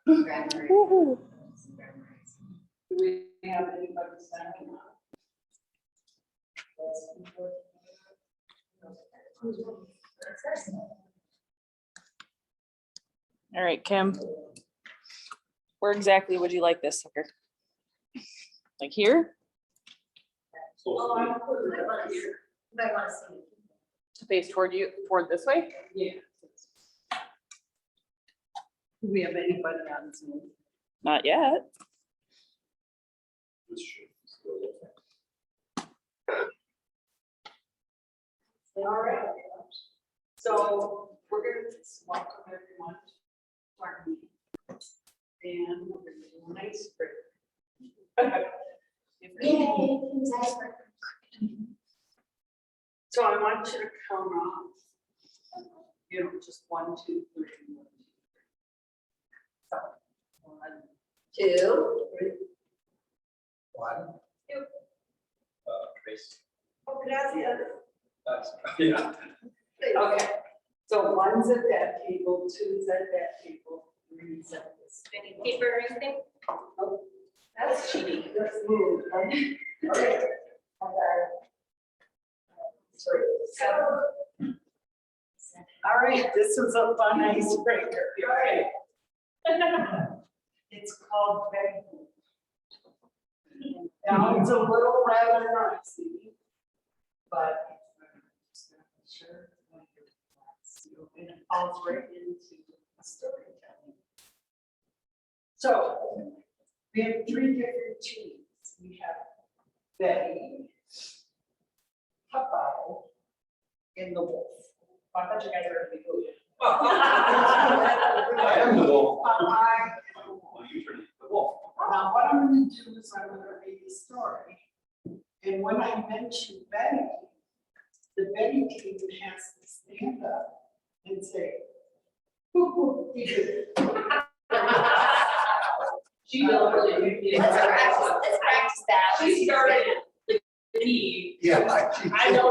Woohoo. Do we have anybody signing up? All right, Kim. Where exactly would you like this sucker? Like here? Oh, I'm putting it right here. Might want to see. Face toward you, toward this way? Yeah. Do we have anybody on Zoom? Not yet. All right. So we're going to welcome everyone to our meeting. And we're going to do an icebreaker. So I want you to count off, just 1, 2, 3, 1, 2, 3. So, 1, 2. 3. 1. 2. Trace. Oh, gracias. Yeah. Okay, so 1's at that table, 2's at that table, 3's at this. Any paper or anything? Oh, that's cheating. Let's move. Okay. All right, this is a fun icebreaker. Okay. It's called Betty Boop. Now it's a little rather noisy, but sure. And it falls right into storytelling. So we have 3 different teams. We have Betty, Popeye, and the wolf. I thought you guys were going to be good. I am the wolf. Popeye. Well, you turn into the wolf. Now, what I'm going to do is I'm going to read the story. And when I mention Betty, the Betty team has to stand up and say, "Who did it?" She really. Let's practice that. She started with D. Yeah. I know,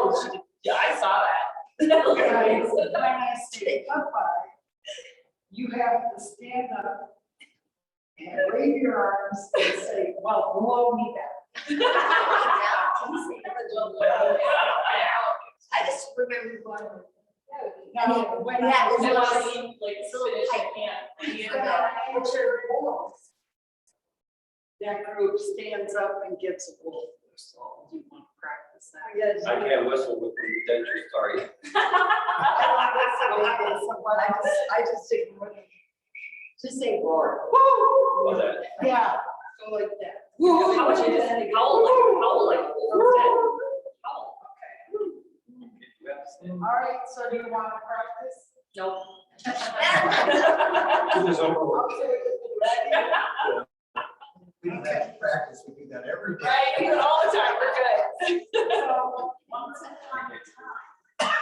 yeah, I saw that. Guys, when I say Popeye, you have to stand up and wave your arms and say, "Well, blow me back." I just remember going. Now, when Yeah, I this And is- I mean, like, finish, I can't. that group stands up and gets a wolf whistle. Do you want to practice that? Yes. I can't whistle with the dentures, sorry. I just didn't want to. Just say roar. What's that? Yeah, go like that. How much you just howl like a wolf instead? Howl. All right, so do you want to practice? Nope. It's over. Okay, ready? We don't have to practice, we do that every day. Right, we do it all the time, we're good. So, once upon a time,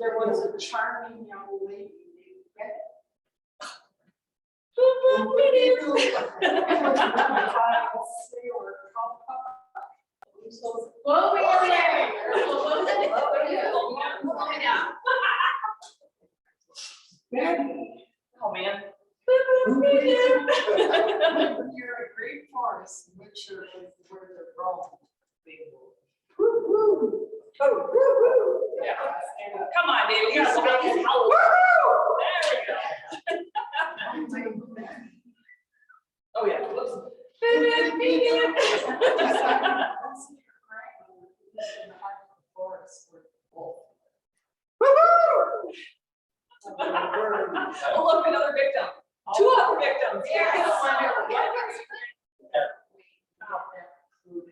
there was a charming young lady named Betty. Whoa, we are there. Betty, Oh, man. you're a great forest, which is where the wrong big wolf. Yeah. Come on, baby, you gotta make this howl. There we go. Oh, yeah. Whoops. Oh, look, another victim. 2 other victims.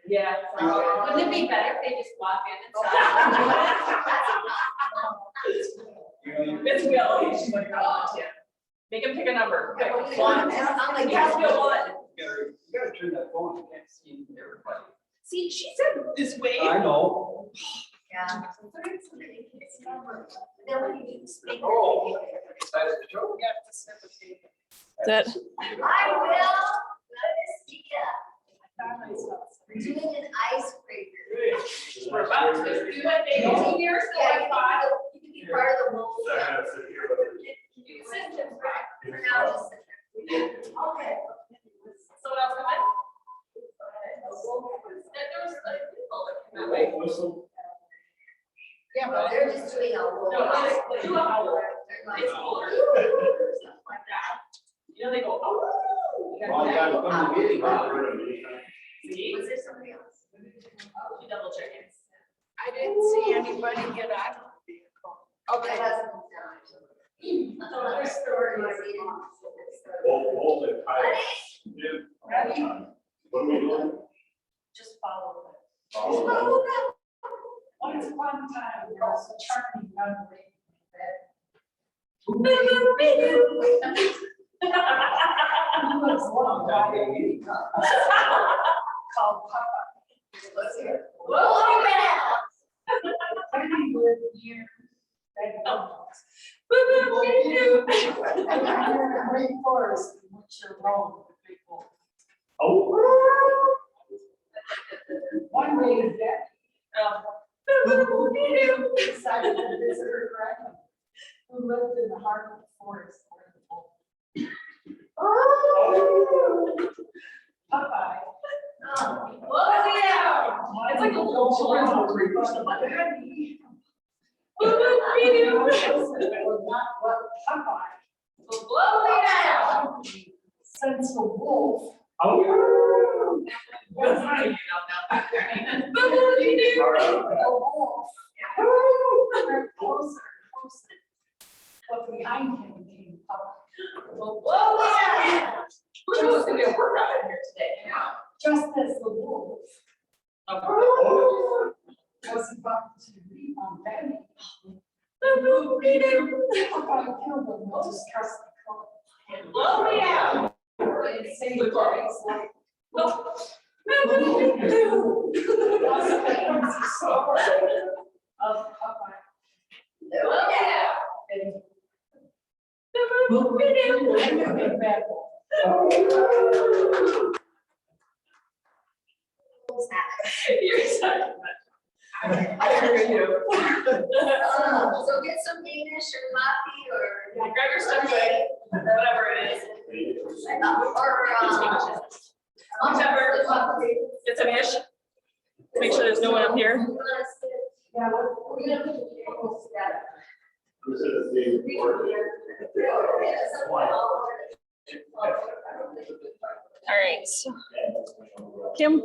Yeah. Wouldn't it be better if they just walk in and stop? Miss Will, she's like, oh, yeah. Make him pick a number. Pick 1. I'm like, It has to be a 1. You gotta turn that phone, you can't see everybody. See, she said this way. I know. Yeah. Then when you do speak. Oh. Excited to show. That- I will. Let us speak up. We're doing an icebreaker. We're about to do it, baby. Yeah, you can be part of the wolf. You can sit there, right? For now, whistle? Yeah, Well, but they're just doing a little. No, they do a howl. They're like, It's cooler. Stuff like that. You know, they go, oh. Well, I gotta come to meeting. See? was there somebody else? You double check it. I didn't see anybody get out of the vehicle. Okay. Okay. Another story. Hold it tight. Ready? What are we doing? Just follow Follow Once upon a time, there was a charming young lady it. who was long by called Papa. Whoa, man. He lived near that house. And I heard a great forest in which are roamed with big wolves. Oh. One day, Becky Oh. decided to visit her grandmother, who lived in the heart of the forest where the wolves. Popeye. Whoa, yeah. It's like a little children's book where you push the button. Was not what Popeye, Whoa, yeah. since the wolf Oh. That's not even out the wolf got closer and closer. But behind him came Popeye. Whoa, yeah. We're supposed to be a workout in here today. Just as the wolf Oh. was about to leap on Betty, Popeye killed him with his trusty club. Oh, yeah. And saved Betty's life. Oh. That's the crazy story of Popeye. Whoa, yeah. And the bad wolf. You're such a I hear you. So get some Danish or coffee or. Grab your stuff, Jay. Whatever it is. Or, Whichever. Get some ish. Make sure there's no one up here. Yeah, We're gonna put the tables together. This is the board. All right, so Kim,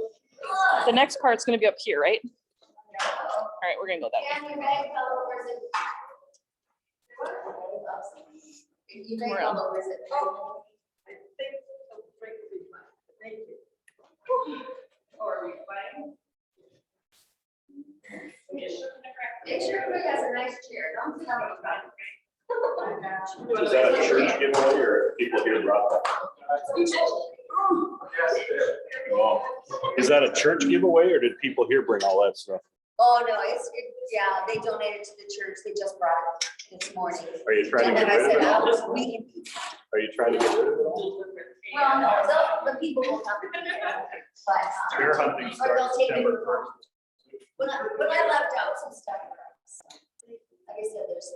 the next part's gonna be up here, right? All right, we're gonna go that way. And your bag color, where's it? Your bag color, where's it? thank you. Or are we playing? Make sure everybody has a nice chair, don't tell them about it. I got you. Is that a church giveaway or people here brought that? Oh, is that a church giveaway or did people here bring all that stuff? Oh, no, yeah, they donated to the church, they just brought it this morning. Are you trying And to then get I rid said, of it all? we can keep. Are you trying to get rid of it all? Well, no, the people will come, but. Deer hunting Or they'll starts take it. September 1st. When I left out some stuff. Like I said, there's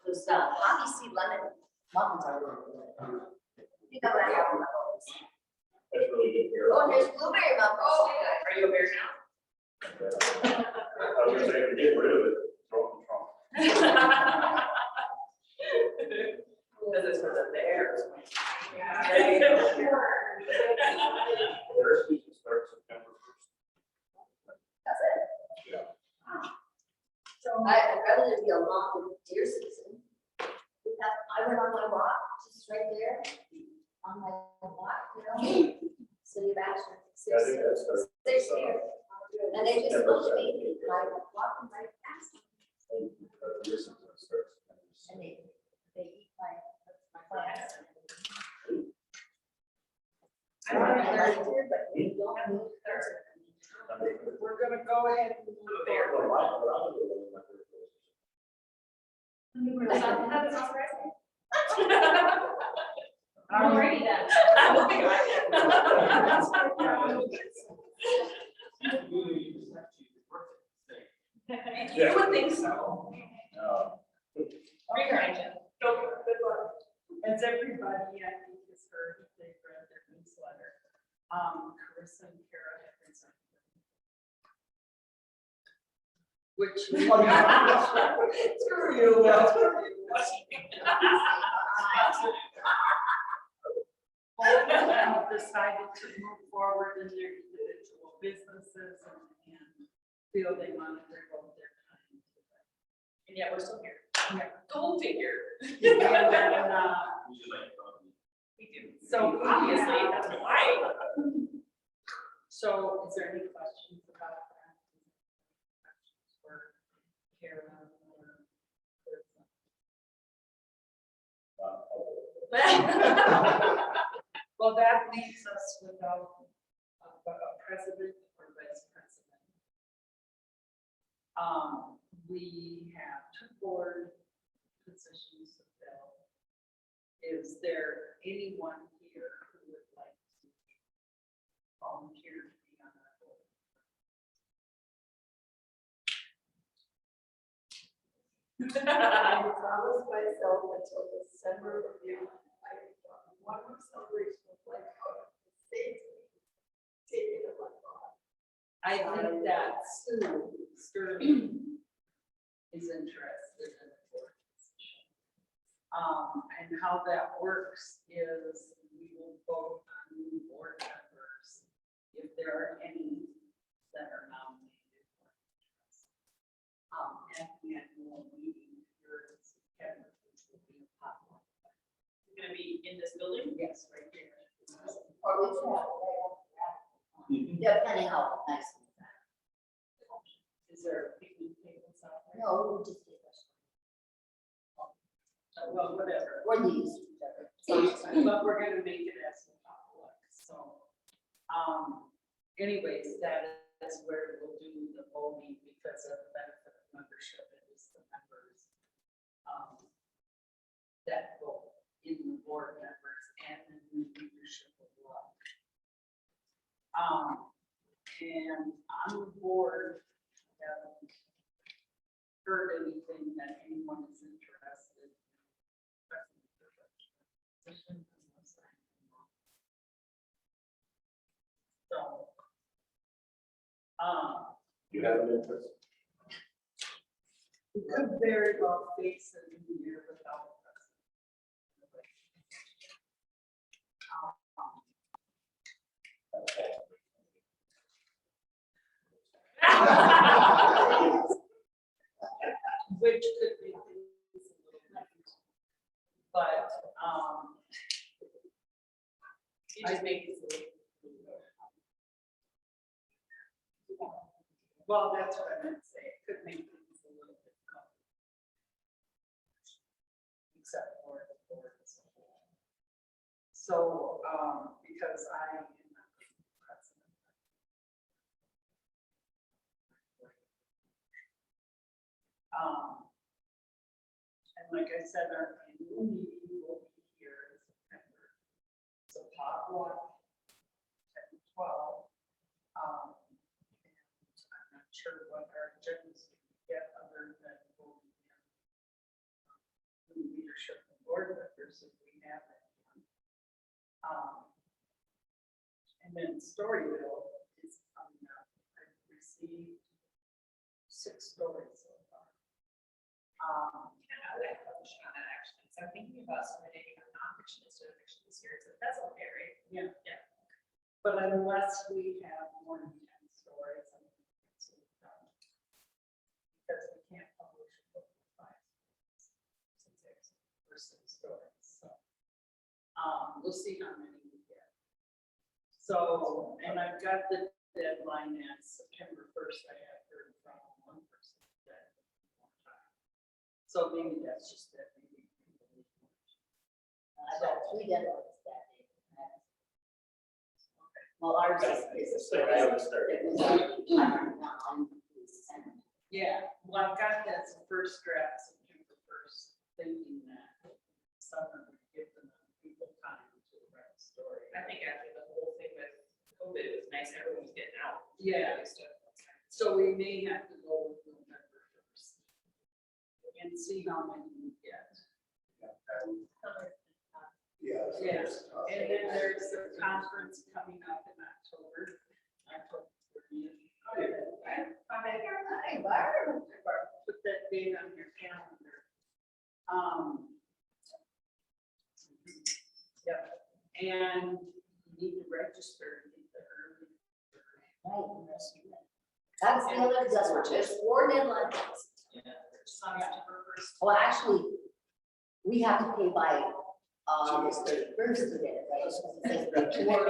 those poppy seed lemon muffins are really good. You know what I have? That's really good beer. Oh, and there's blueberry muffins. Oh, Are you a bear now? I wish I could get rid of it. Throw it in the trunk. This is for the bears. Bear season starts September 1st. That's it. Yeah. So, I'd rather there be a long deer season. I went on my walk, just right there, on my walk, you know, city of Ashland. Yeah, I think that starts. Six deer. And they just looked at me, like, walking right past me, Deer season starts and they eat my plants. I don't know, I like deer, but they don't move their. we're gonna go ahead and move forward. Alrighty then. You would think so. Rearrange it. Go, good luck. As everybody, I think, has heard, if they've read their newsletter, Carissa and Kara have been sent. which. Screw you, Will. Both of them decided to move forward in their individual businesses and feel they wanted to devote their time to it. And yet we're still here. Yeah. Go figure. And then, We do. so Obviously, that's why. So is there any questions about that? Questions for Kara or well, that leaves us without a president or vice president. We have 2 board positions to fill. Is there anyone here who would like to volunteer to be on our board? I promised myself until December of one more celebration of like out of the state. Taking a month off. I think that Sue Sterling is interested in the board position. And how that works is we will vote on new board members if there are any that are nominated for interest. At the annual meeting here in September, which will be a potluck. It's gonna be in this building. Yes, right there. Or we can have it right after that. Yeah, depending how nice. it Is there picnic tables out is. there? No, we'll just take us. Well, whatever. Or these, whichever. But we're gonna make it as a potluck, so. Anyways, that is where we'll do the voting because of the benefit of membership, it is the members. That vote in the board members and the new leadership of law. And on the board, I haven't heard anything that anyone is interested in. So, You have an interest? we could very well face a new year without a president. Which could be things a little different. But, You just make it. well, that's what I meant to say, it could make things a little difficult. Except for the board as a whole. So, because I am not the president. And like I said, our annual meeting will be here in September. It's a potluck at 12. And I'm not sure what our agendas get other than voting in leadership and board members if we have it. And then Storyville is coming up. I've received 6 stories so far. I have a question on that actually. So I'm thinking about submitting a nonfiction instead of fiction this year. So that's okay, right? Yeah. Yeah. But unless we have more than 10 stories, I don't think it's done. Because we can't publish a book with 5 stories, 6 stories, so. We'll see how many we get. So, and I've got the deadline at September 1st, I have heard from one person that. So maybe that's just that. Maybe people need more. I got 3 deadlines that day. Well, ours is. I haven't started. It was on December. Yeah, well, I've got that as a first draft September 1st, thinking that summer would give them people time to write a story. I think after the whole thing with COVID, it was nice, everyone was getting out. Yeah. So we may have to go with November 1st and see how many we get. Yeah. Yeah, and then there's a conference coming up in October. October 30th. I'm at your time, Barb. date on your calendar. Yep, and you need to register. to get the early bird. That's the other, that's what just sworn in like. Well, actually, we have to pay by August 31st to get it, right? It's supposed to say before.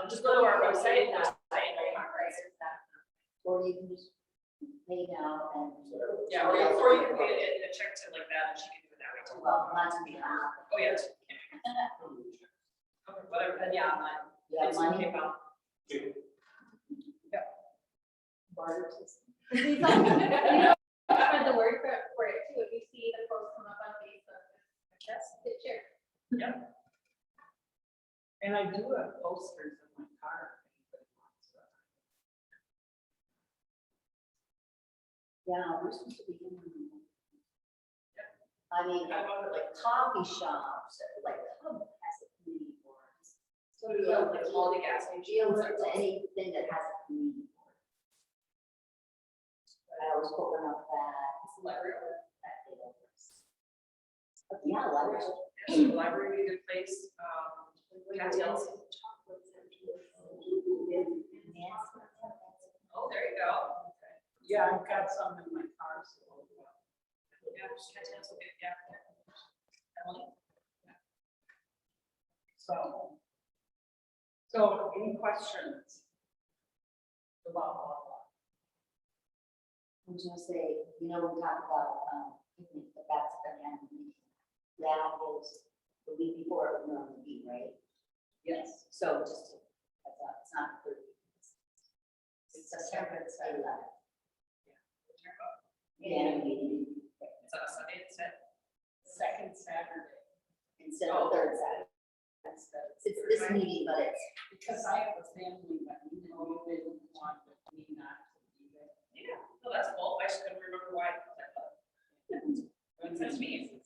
Just go to our website. Or you can just pay now and. Yeah, or you can pay it a check to like that, and she can do it that way too. Well, not to be honest. Oh, yeah. Whatever, then yeah, online. Yeah, It's money. PayPal. Barter system. Spread the word for it too, if you see the post come up on Facebook, that's good share. And I do have posters in my car. if anybody wants them. Yeah, we're supposed to be doing. I mean, like coffee shops, like Cub has a community board. So do like all the gas stations. Deals with anything that has a community board. I always open up that. Library. That deal. But yeah, libraries. Yes, the library would be a good place, cocktails. Oh, there you go. Yeah, I've got some in my car, so. Yeah, cocktails will be, yeah. Emily? So any questions? About I was gonna say, we talked about, picnic, but that's again, that is the week before it would normally be, right? yes. So just, it's not the 30th. It's September, it's 11th. Yeah, maybe It's on a Sunday instead. Second Saturday, instead of the third Saturday. It's this meeting, but it's, because I have a family that they didn't want me not to be there. Yeah, no, that's cool. I just couldn't remember why. Makes sense to me.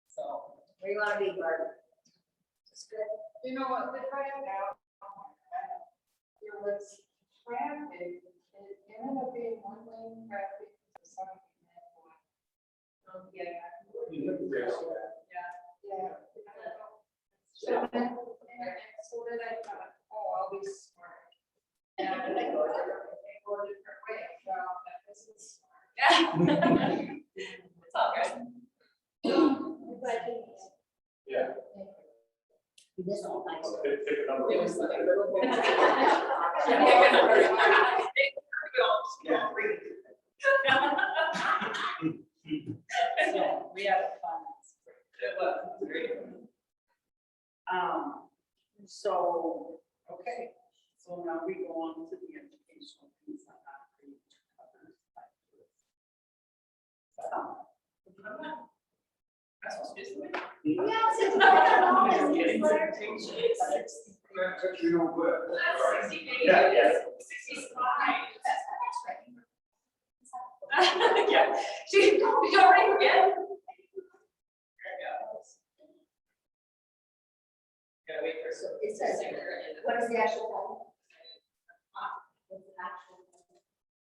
So, where you wanna be, Bart? You know what, the drive out, there was traffic, and it ended up being one lane traffic, so something that one. Yeah. Yeah. So then, so then I thought, oh, I'll be smart. And I go a different way, well, that isn't smart. It's all good. But Yeah. This one, I go. Pick a number. It was like a little bit. so we had a fun. It was great. So, okay, so now we go on to the educational piece on how to create covers. That's supposed to be something. Yes, it's not. You know what? That's 60 days. Yeah, yeah. 60 slides. Yeah, she already forget. There we go. Gotta wait for some. It says, what is the actual title? What's the actual title?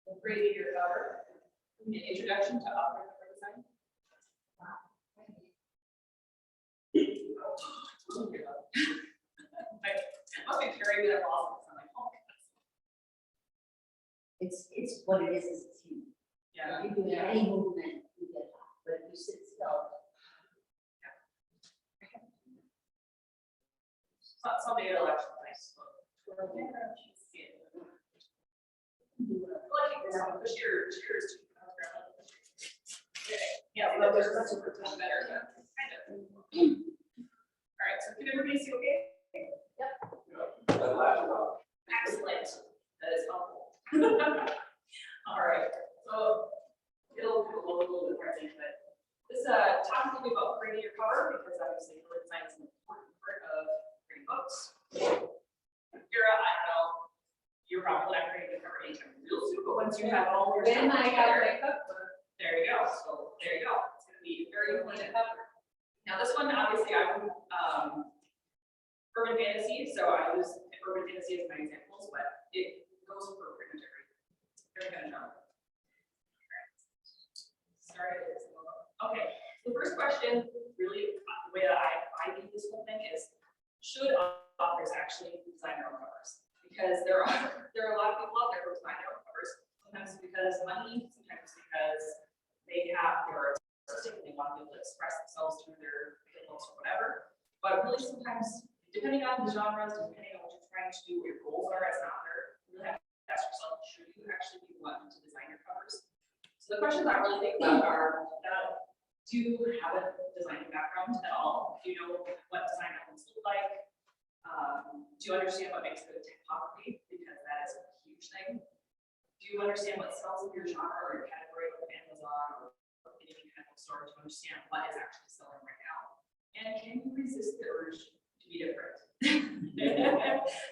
The creating your cover, an introduction to author cover design. I must be carrying that off. I'm like, oh. It's what it is it's human. Yeah. You do any movement, you get hot, but if you sit still. Someday it'll actually be nice. Cheers. Yeah, well, there's nothing better, but kind of. All right, so can everybody see okay? Excellent. That is helpful. All right, so it'll look a little bit different, but this talks a little bit about creating your cover, because obviously cover design is an important part of creating books. You're, I don't know, you're probably not creating the cover anytime real soon, but once you have all your When stuff I got together, my cookbook. there you go. So there you go. It's gonna be very important to cover. Now this one, obviously, I'm urban fantasy, so I use urban fantasy as my examples, but it goes for pretty much every kind of genre. Started. Okay, so the first question, really, the way that I view this whole thing is, should authors actually design their own covers? Because there are a lot of people out there who design their own covers, sometimes because money, sometimes because they're artistic and they want to be able to express themselves through their books or whatever. But really sometimes, depending on the genres, depending on what you're trying to do, what your goals are as an author, you really have to ask yourself, should you actually be wanting to design your covers? So the questions I really think about are, do you have a designing background at all? Do you know what design elements look like? Do you understand what makes good typography? Because that is a huge thing. Do you understand what sells in your genre or your category, like Amazon or any kind of bookstore, to understand what is actually selling right now? And can you resist the urge to be different?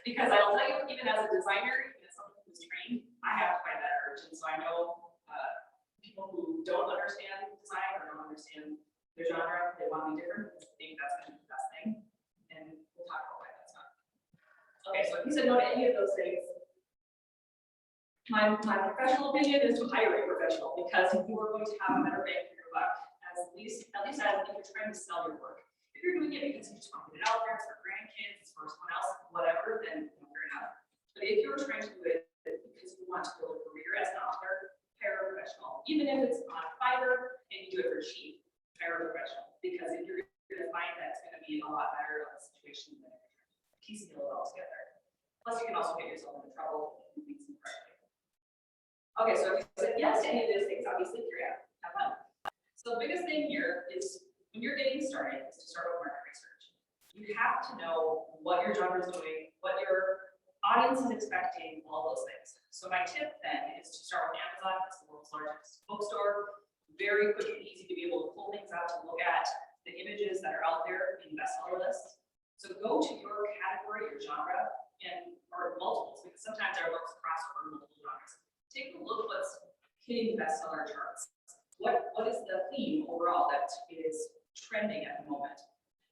Because I'll tell you, even as a designer, even as someone who's trained, I have to find that urge. And so I know people who don't understand design or don't understand their genre, they want to be different because they think that's going to be the best thing. And we'll talk about why that's not. Okay, so if you said no to any of those things, my professional opinion is to hire a professional, because you are going to have a better bang for your buck, at least as if you're trying to sell your work. If you're doing it because you just want to get it out there, it's for grandkids, it's for someone else, whatever, then fair enough. But if you're trying to do it because you want to build a career as an author, hire a professional. Even if it's on Fiverr and you do it for cheap, hire a professional. Because if you're going to find that, it's going to be a lot better of a situation than if you're piecemeal it all together. Plus, you can also get yourself into trouble if you do things incorrectly. Okay, so if you said yes to any of those things, obviously you're out. Have fun. So the biggest thing here is, when you're getting started, is to start with market research. You have to know what your genre is doing, what your audience is expecting, all those things. So my tip then is to start with Amazon. It's the world's largest bookstore. Very quick and easy to be able to pull things out to look at the images that are out there in bestseller lists. So go to your category, your genre, or multiples, because sometimes our books cross over multiple genres. Take a look what's hitting the bestseller charts. What is the theme overall that is trending at the moment?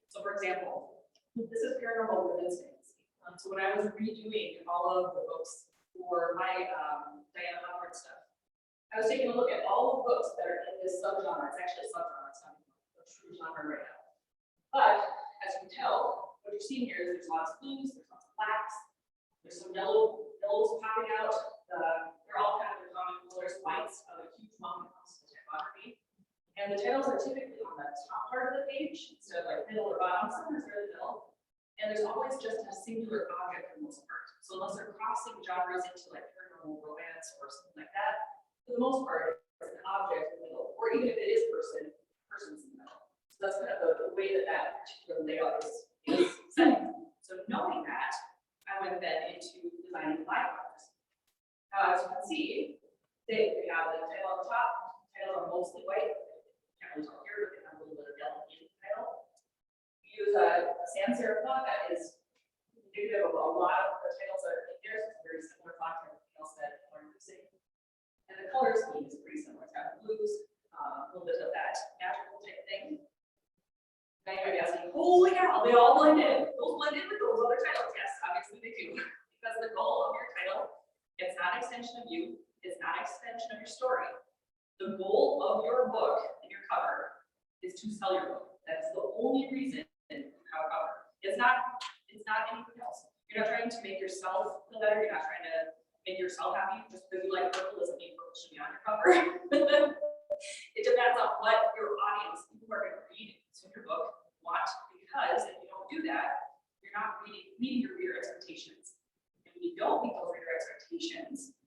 So for example, this is paranormal women's fantasy. So when I was redoing all of the books for my Diana Howard stuff, I was taking a look at all the books that are in this subgenre. It's actually a subgenre, it's not a true genre right now. But as you can tell, what you're seeing here is there's lots of blues, there's lots of blacks, there's some yellows popping out. They're all kind of the common colors. Whites of a huge amount when it comes to typography. And the titles are typically on the top part of the page instead of like middle or bottom. Sometimes they're in the middle. And there's always just a singular object for the most part. So unless they're crossing genres into like paranormal romance or something like that, for the most part, it's an object in the middle. Or even if it is person's in the middle. So that's kind of the way that particular layout is set. So knowing that, I went then into designing my covers. Now, as you can see, they have the title on the top. Titles are mostly white. Can't really tell here, but they have a little bit of yellow in the title. We use a sans serif font that is indicative of a lot of the titles that are in there. So it's a very similar font to everything else that people are using. And the color scheme is pretty similar. It's got blues, a little bit of that natural type thing. Now you might be asking, holy cow, they all blend in. Those blend in with those other titles. Yes, obviously they do. Because the goal of your title, it's not an extension of you, it's not an extension of your story. The goal of your book and your cover is to sell your book. That's the only reason you have a cover. It's not anything else. You're not trying to make yourself feel better, you're not trying to make yourself happy just because you like purple doesn't mean purple should be on your cover. It depends on what your audience, people who are going to read your book, want, because if you don't do that, you're not meeting your reader expectations. And when you don't meet those reader expectations,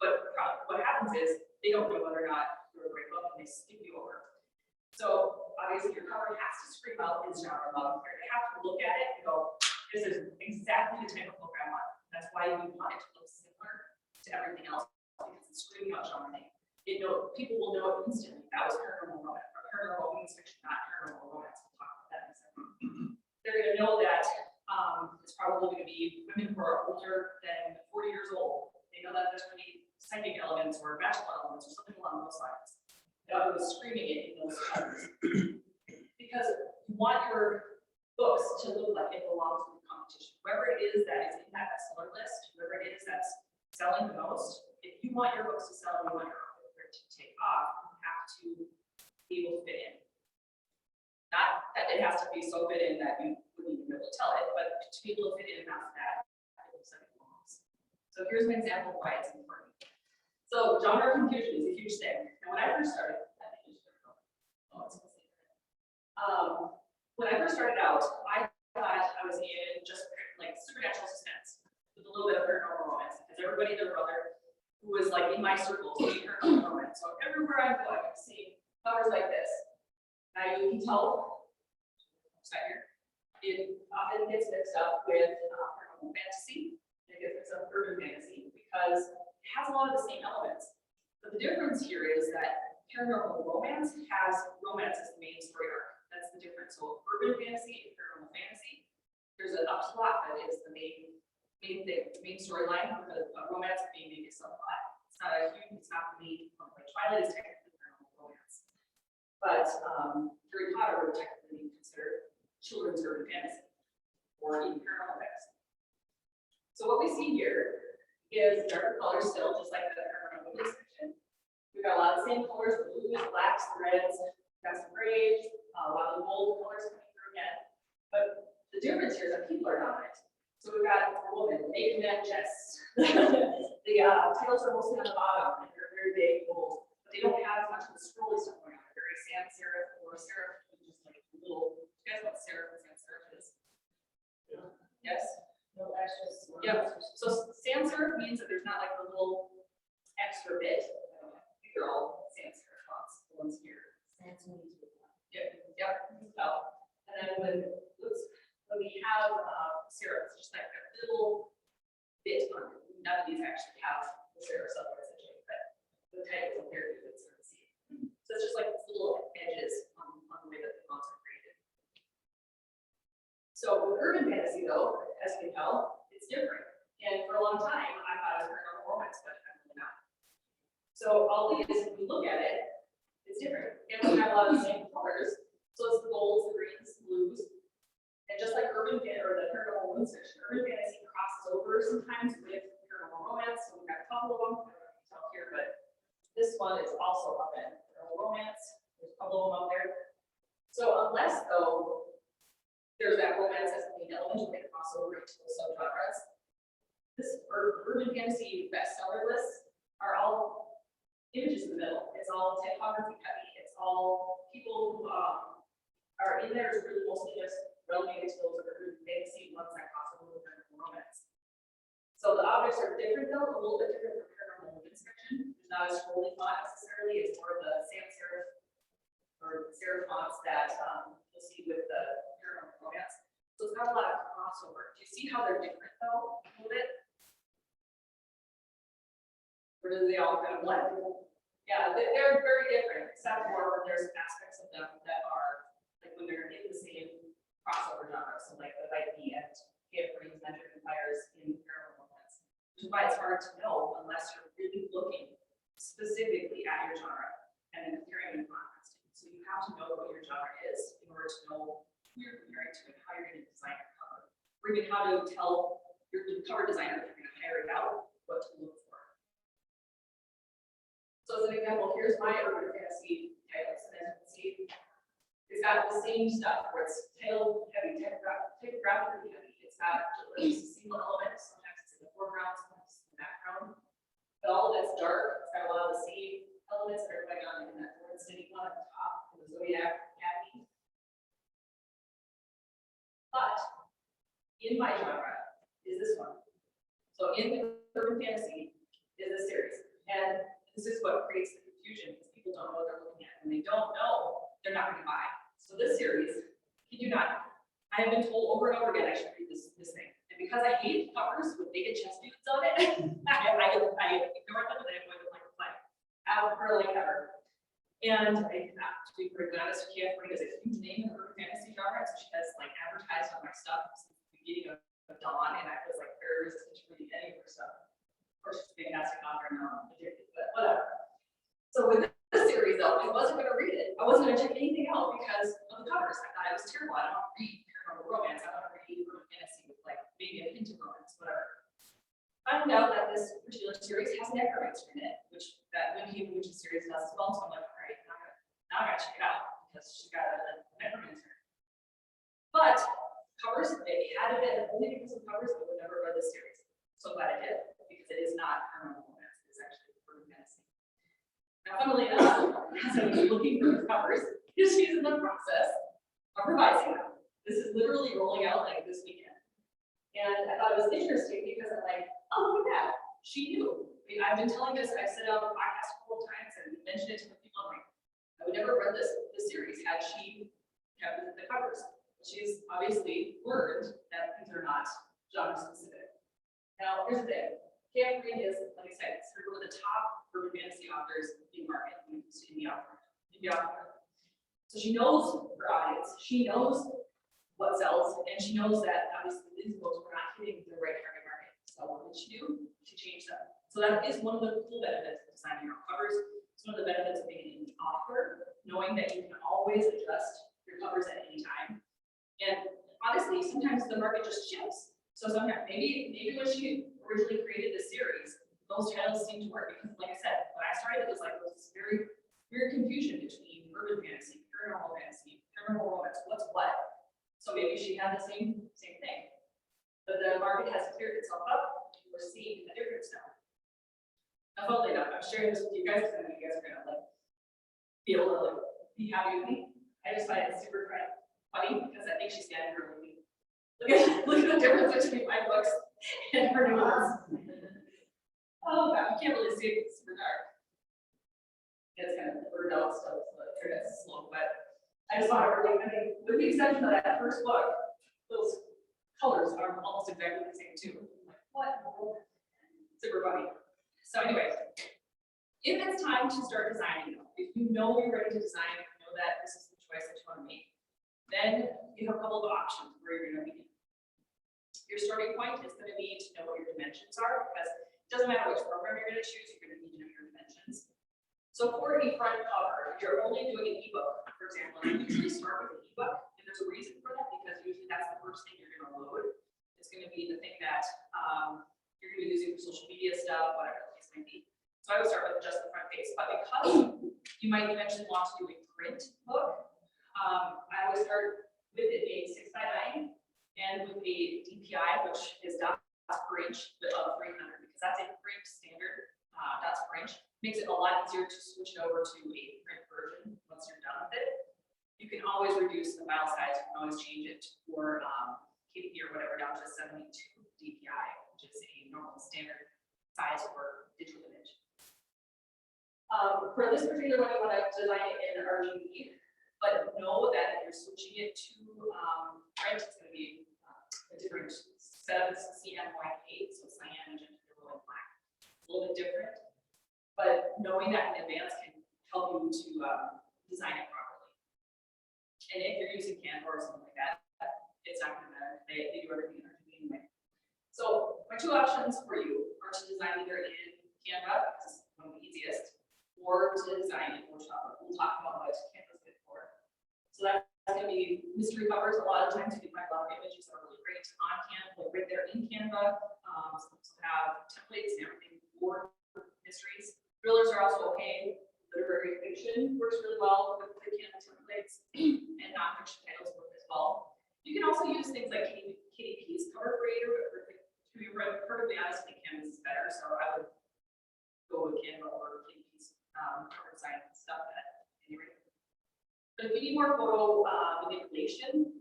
what happens is they don't know whether or not you're a great book and they skip you over. So obviously your cover has to scream out this genre love here. They have to look at it and go, this is exactly the type of book I want. That's why we want it to look similar to everything else, because it's screaming out genre name. People will know it instantly. That was paranormal romance, or paranormal women's fiction, not paranormal romance. We'll talk about that in a second. They're going to know that it's probably going to be women who are older than 40 years old. They know that there's going to be psychic elements or magical elements or something along those lines. That was screaming it in those colors. Because you want your books to look like it belongs to the comic. competition. Whoever it is that is in that bestseller list, whoever it is that's selling the most, if you want your books to sell, you want your author to take off, you have to be able to fit in. Not that it has to be so fit in that you wouldn't even be able to tell it, but to be able to fit in enough that it looks like it belongs. So here's an example of why it's important. So genre confusion is a huge thing. And when I first started, when I first started out, I thought I was in just like supernatural suspense with a little bit of paranormal romance, because everybody and their brother who was like in my circles was paranormal romance. So everywhere I go, I can see covers like this. Now you can tell, it often gets mixed up with paranormal fantasy. It gets mixed up with urban fantasy because it has a lot of the same elements. But the difference here is that paranormal romance has romance as the main story arc. That's the difference. So urban fantasy and paranormal fantasy, there's a plot that is the main thing, the main storyline, with a romance being maybe a subplot. It's not a huge, it's not the main, like Twilight is technically paranormal romance. But Harry Potter would technically be considered children's urban fantasy or even paranormal fantasy. So what we see here is darker colors still, just like the paranormal section. We've got a lot of the same colors, the blues, blacks, the reds, got some grays, a lot of the gold colors coming through again. But the difference here is that people are dominant. So we've got a woman, naked men chests. The tails are mostly on the bottom, and they're very big, bold, but they don't have much of the scrolly stuff going on. They're very sans serif or serif, just like little. You guys know what serif and sans serif is? Yeah. Yes. No extras. Yep. So sans serif means that there's not like a little extra bit. These are all sans serif fonts. The ones here. Yep. Oh. And then when we have serifs, just like a little bit on it. None of these actually have the serifs otherwise, but the titles up there you can sort of see. So it's just like these little edges on the way that the fonts are created. So with urban fantasy, though, as you can tell, it's different. And for a long time, I thought it was paranormal romance, but I'm really not. So all these, if we look at it, it's different. And we have a lot of the same colors. So it's the golds, the greens, the blues. And just like urban fantasy or the paranormal romance section, urban fantasy crosses over sometimes with paranormal romance. So we've got a couple of them. I don't know if you can tell here, but this one is also up in paranormal romance. There's a couple of them up there. So unless though there's that romance as the main element, they cross over into the subgenres. This urban fantasy bestseller lists are all images in the middle. It's all typography heavy. It's all people who are in there is really mostly just relegated to those urban fantasy ones that cross over with paranormal romance. So the objects are different though, a little bit different from paranormal romance section. There's not a scrolling font necessarily. It's more of the sans serif or serif fonts that you'll see with the paranormal romance. So it's got a lot of crossover. Do you see how they're different though, a little bit? Or do they all kind of blend? Yeah, they're very different, except for when there's aspects of them that are like when they're in the same crossover genre. So like the Viking and Gabriel's Magic Empires in paranormal romance, which is why it's hard to know unless you're really looking specifically at your genre and then comparing and contrasting. So you have to know what your genre is in order to know who you're comparing to and how you're going to design your cover, or even how to tell your cover designer if you're going to hire it out what to look for. So as an example, here's my urban fantasy titles, and as you can see, it's got the same stuff where it's title heavy, typographically heavy. It's got a single element, sometimes it's in the foreground, sometimes it's in the background. But all of it's dark. It's got a lot of the same elements that are going on in that North City one at the top, in the Zodiac Academy. But in my genre is this one. So in urban fantasy is this series. And this is what creates the confusion because people don't know what they're looking at. When they don't know, they're not going to buy. So this series, you do not. I have been told over and over again I should read this thing. And because I hate covers with naked chest dudes on it, I ignore them and I avoid them like a plague. Really ever. And to be pretty honest, Kia Free is a huge name in the urban fantasy genre. So she has like advertised on my stuff since the beginning of Dawn, and I was like very resistant to reading any of her stuff. Of course, she's a fantastic author and now I'm addicted, but whatever. So with this series though, I wasn't going to read it. I wasn't going to check anything out because of the covers. I thought it was terrible. I don't read paranormal romance. I want to read urban fantasy with like because she got a necromancer. But covers, they had to been only because of covers, I would never read this series. So glad I did, because it is not paranormal romance, it's actually urban fantasy. Now, funnily enough, as I was looking for the covers, she's in the process of revising them. This is literally rolling out like this weekend. And I thought it was interesting because I'm like, oh, look at that. She knew. I mean, I've been telling this, I've said it on the podcast a couple of times and mentioned it to the people. I'm like, I would never read this series had she kept the covers. She's obviously learned that these are not genre specific. Now, here's the thing. Cam Green is, like I said, considered one of the top urban fantasy authors in the market in the author. So she knows her audience. She knows what sells, and she knows that obviously these books were not hitting the right target market. So what did she do? She changed them. So that is one of the cool benefits of designing your own covers. It's one of the benefits of being an indie author, knowing that you can always adjust your covers at any time. And honestly, sometimes the market just shifts. So sometimes maybe when she originally created this series, those titles seemed to work because, like I said, when I started, it was like this very weird confusion between urban fantasy, paranormal romance, what's what. So maybe she had the same thing. But the market has cleared itself up, and we're seeing a difference now. Now, funnily enough, I'm sharing this with you guys because I know you guys are gonna like be able to like be happy with me. I just find it super funny because I think she's standing here with me. Look at the difference between my books and her new ones. Oh god, you can't really see it, it's super dark. It's kind of blurred out stuff, so it's slow, but I just thought I mean, with the exception of that first book, those colors are almost exactly the same too. I'm like, what? Super funny. So anyway, if it's time to start designing, if you know you're ready to design, if you know that this is the choice that you want to make, then you have a couple of options where you're going to begin. Your starting point is going to be to know what your dimensions are, because it doesn't matter which program you're going to choose, you're going to need to know your dimensions. So for a front cover, if you're only doing an ebook, for example, you usually start with an ebook, and there's a reason for that, because usually that's the first thing you're going to load. It's going to be the thing that you're going to be using for social media stuff, whatever the case may be. So I would start with just the front page, but because you might eventually want to do a print book, I always start with a 6x9 and with a DPI, which is dots per inch of 300, because that's a print standard dots per inch. Makes it a lot easier to switch it over to a print version once you're done with it. You can always reduce the file size. You can always change it for KDP or whatever down to 72 DPI, which is a normal standard size for digital image. For this particular one, you want to design it in RGB, but know that if you're switching it to print, it's going to be a different set of CMYK, so cyan, magenta, yellow, and black. It's a little bit different, but knowing that in advance can help you to design it properly. And if you're using Canva or something like that, it's not going to matter. They do everything in RGB anyway. So my two options for you are to design either in Canva, this is one of the easiest, or to design in Photoshop. We'll talk about what Canva's good for. So that's going to be mystery covers. A lot of times you can find a lot of images that are really great on Canva, like right there in Canva. Some have templates and everything for mysteries. Thrillers are also okay. Literary fiction works really well with the Canva templates, and nonfiction titles work as well. You can also use things like KDP's cover creator, but to be perfectly honest, I think Canvas is better, so I would go with Canva over KDP's cover design stuff at any rate. But if you need more photo manipulation,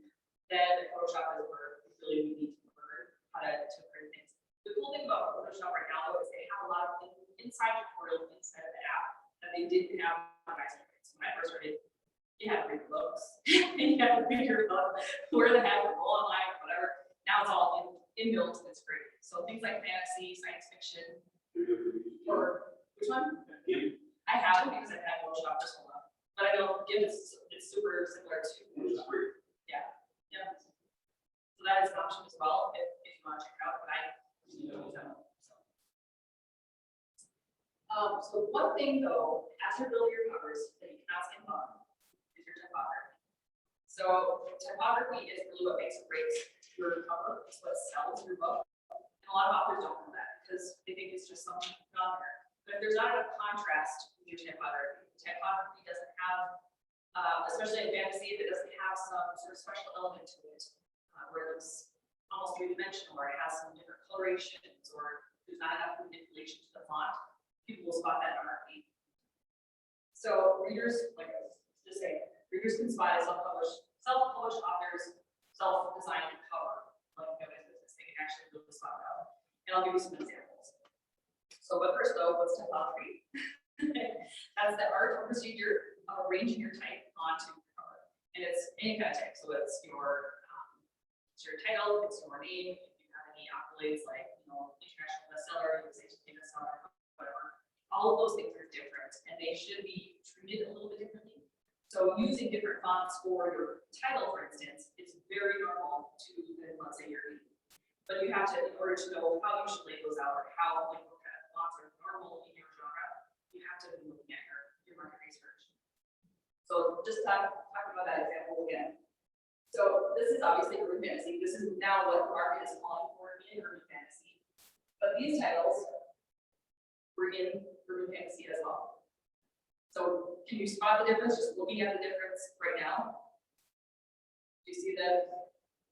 then Photoshop is where really we need to learn how to print things. The cool thing about Photoshop right now is they have a lot of inside tutorials inside of the app that they didn't have on my side. So when I first started, you had to read books, and you had to figure out where the heck to go online or whatever. Now it's all inbuilt, and it's great. So things like fantasy, science fiction, or which one? I haven't because I've had Photoshop for so long. But I know GIMP is super similar to Photoshop. Yeah. So that is an option as well if you want to check it out. But I use them. So one thing though, as you're building your covers that you cannot skip on is your typography. So typography is really what makes or breaks your cover. It's what sells your book. And a lot of authors don't know that because they think it's just something on there. But if there's not enough contrast with your typography doesn't have Especially in fantasy, if it doesn't have some sort of special element to it, where it looks almost three-dimensional, or it has some different colorations, or there's not enough manipulation to the font, people will spot that in a heartbeat. So readers, like I was just saying, readers can spot a self-published author's self-designed cover, like nobody's business, they can actually really spot it out. And I'll give you some examples. So, but first though, what's typography? That's the art or procedure of arranging your type onto your cover. And it's any kind of type, so it's your title, it's your name, if you have any accolades like, international bestseller, bestseller, whatever. All of those things are different, and they should be treated a little bit differently. So using different fonts for your title, for instance, is very normal to, let's say, your name. But you have to, in order to know how you should lay those out, or how, like, what kind of fonts are normal in your genre, you have to be looking at your market research. So just talking about that example again. So this is obviously urban fantasy. This is now what the market is calling for in urban fantasy. But these titles were in urban fantasy as well. So can you spot the difference just looking at the difference right now? Do you see the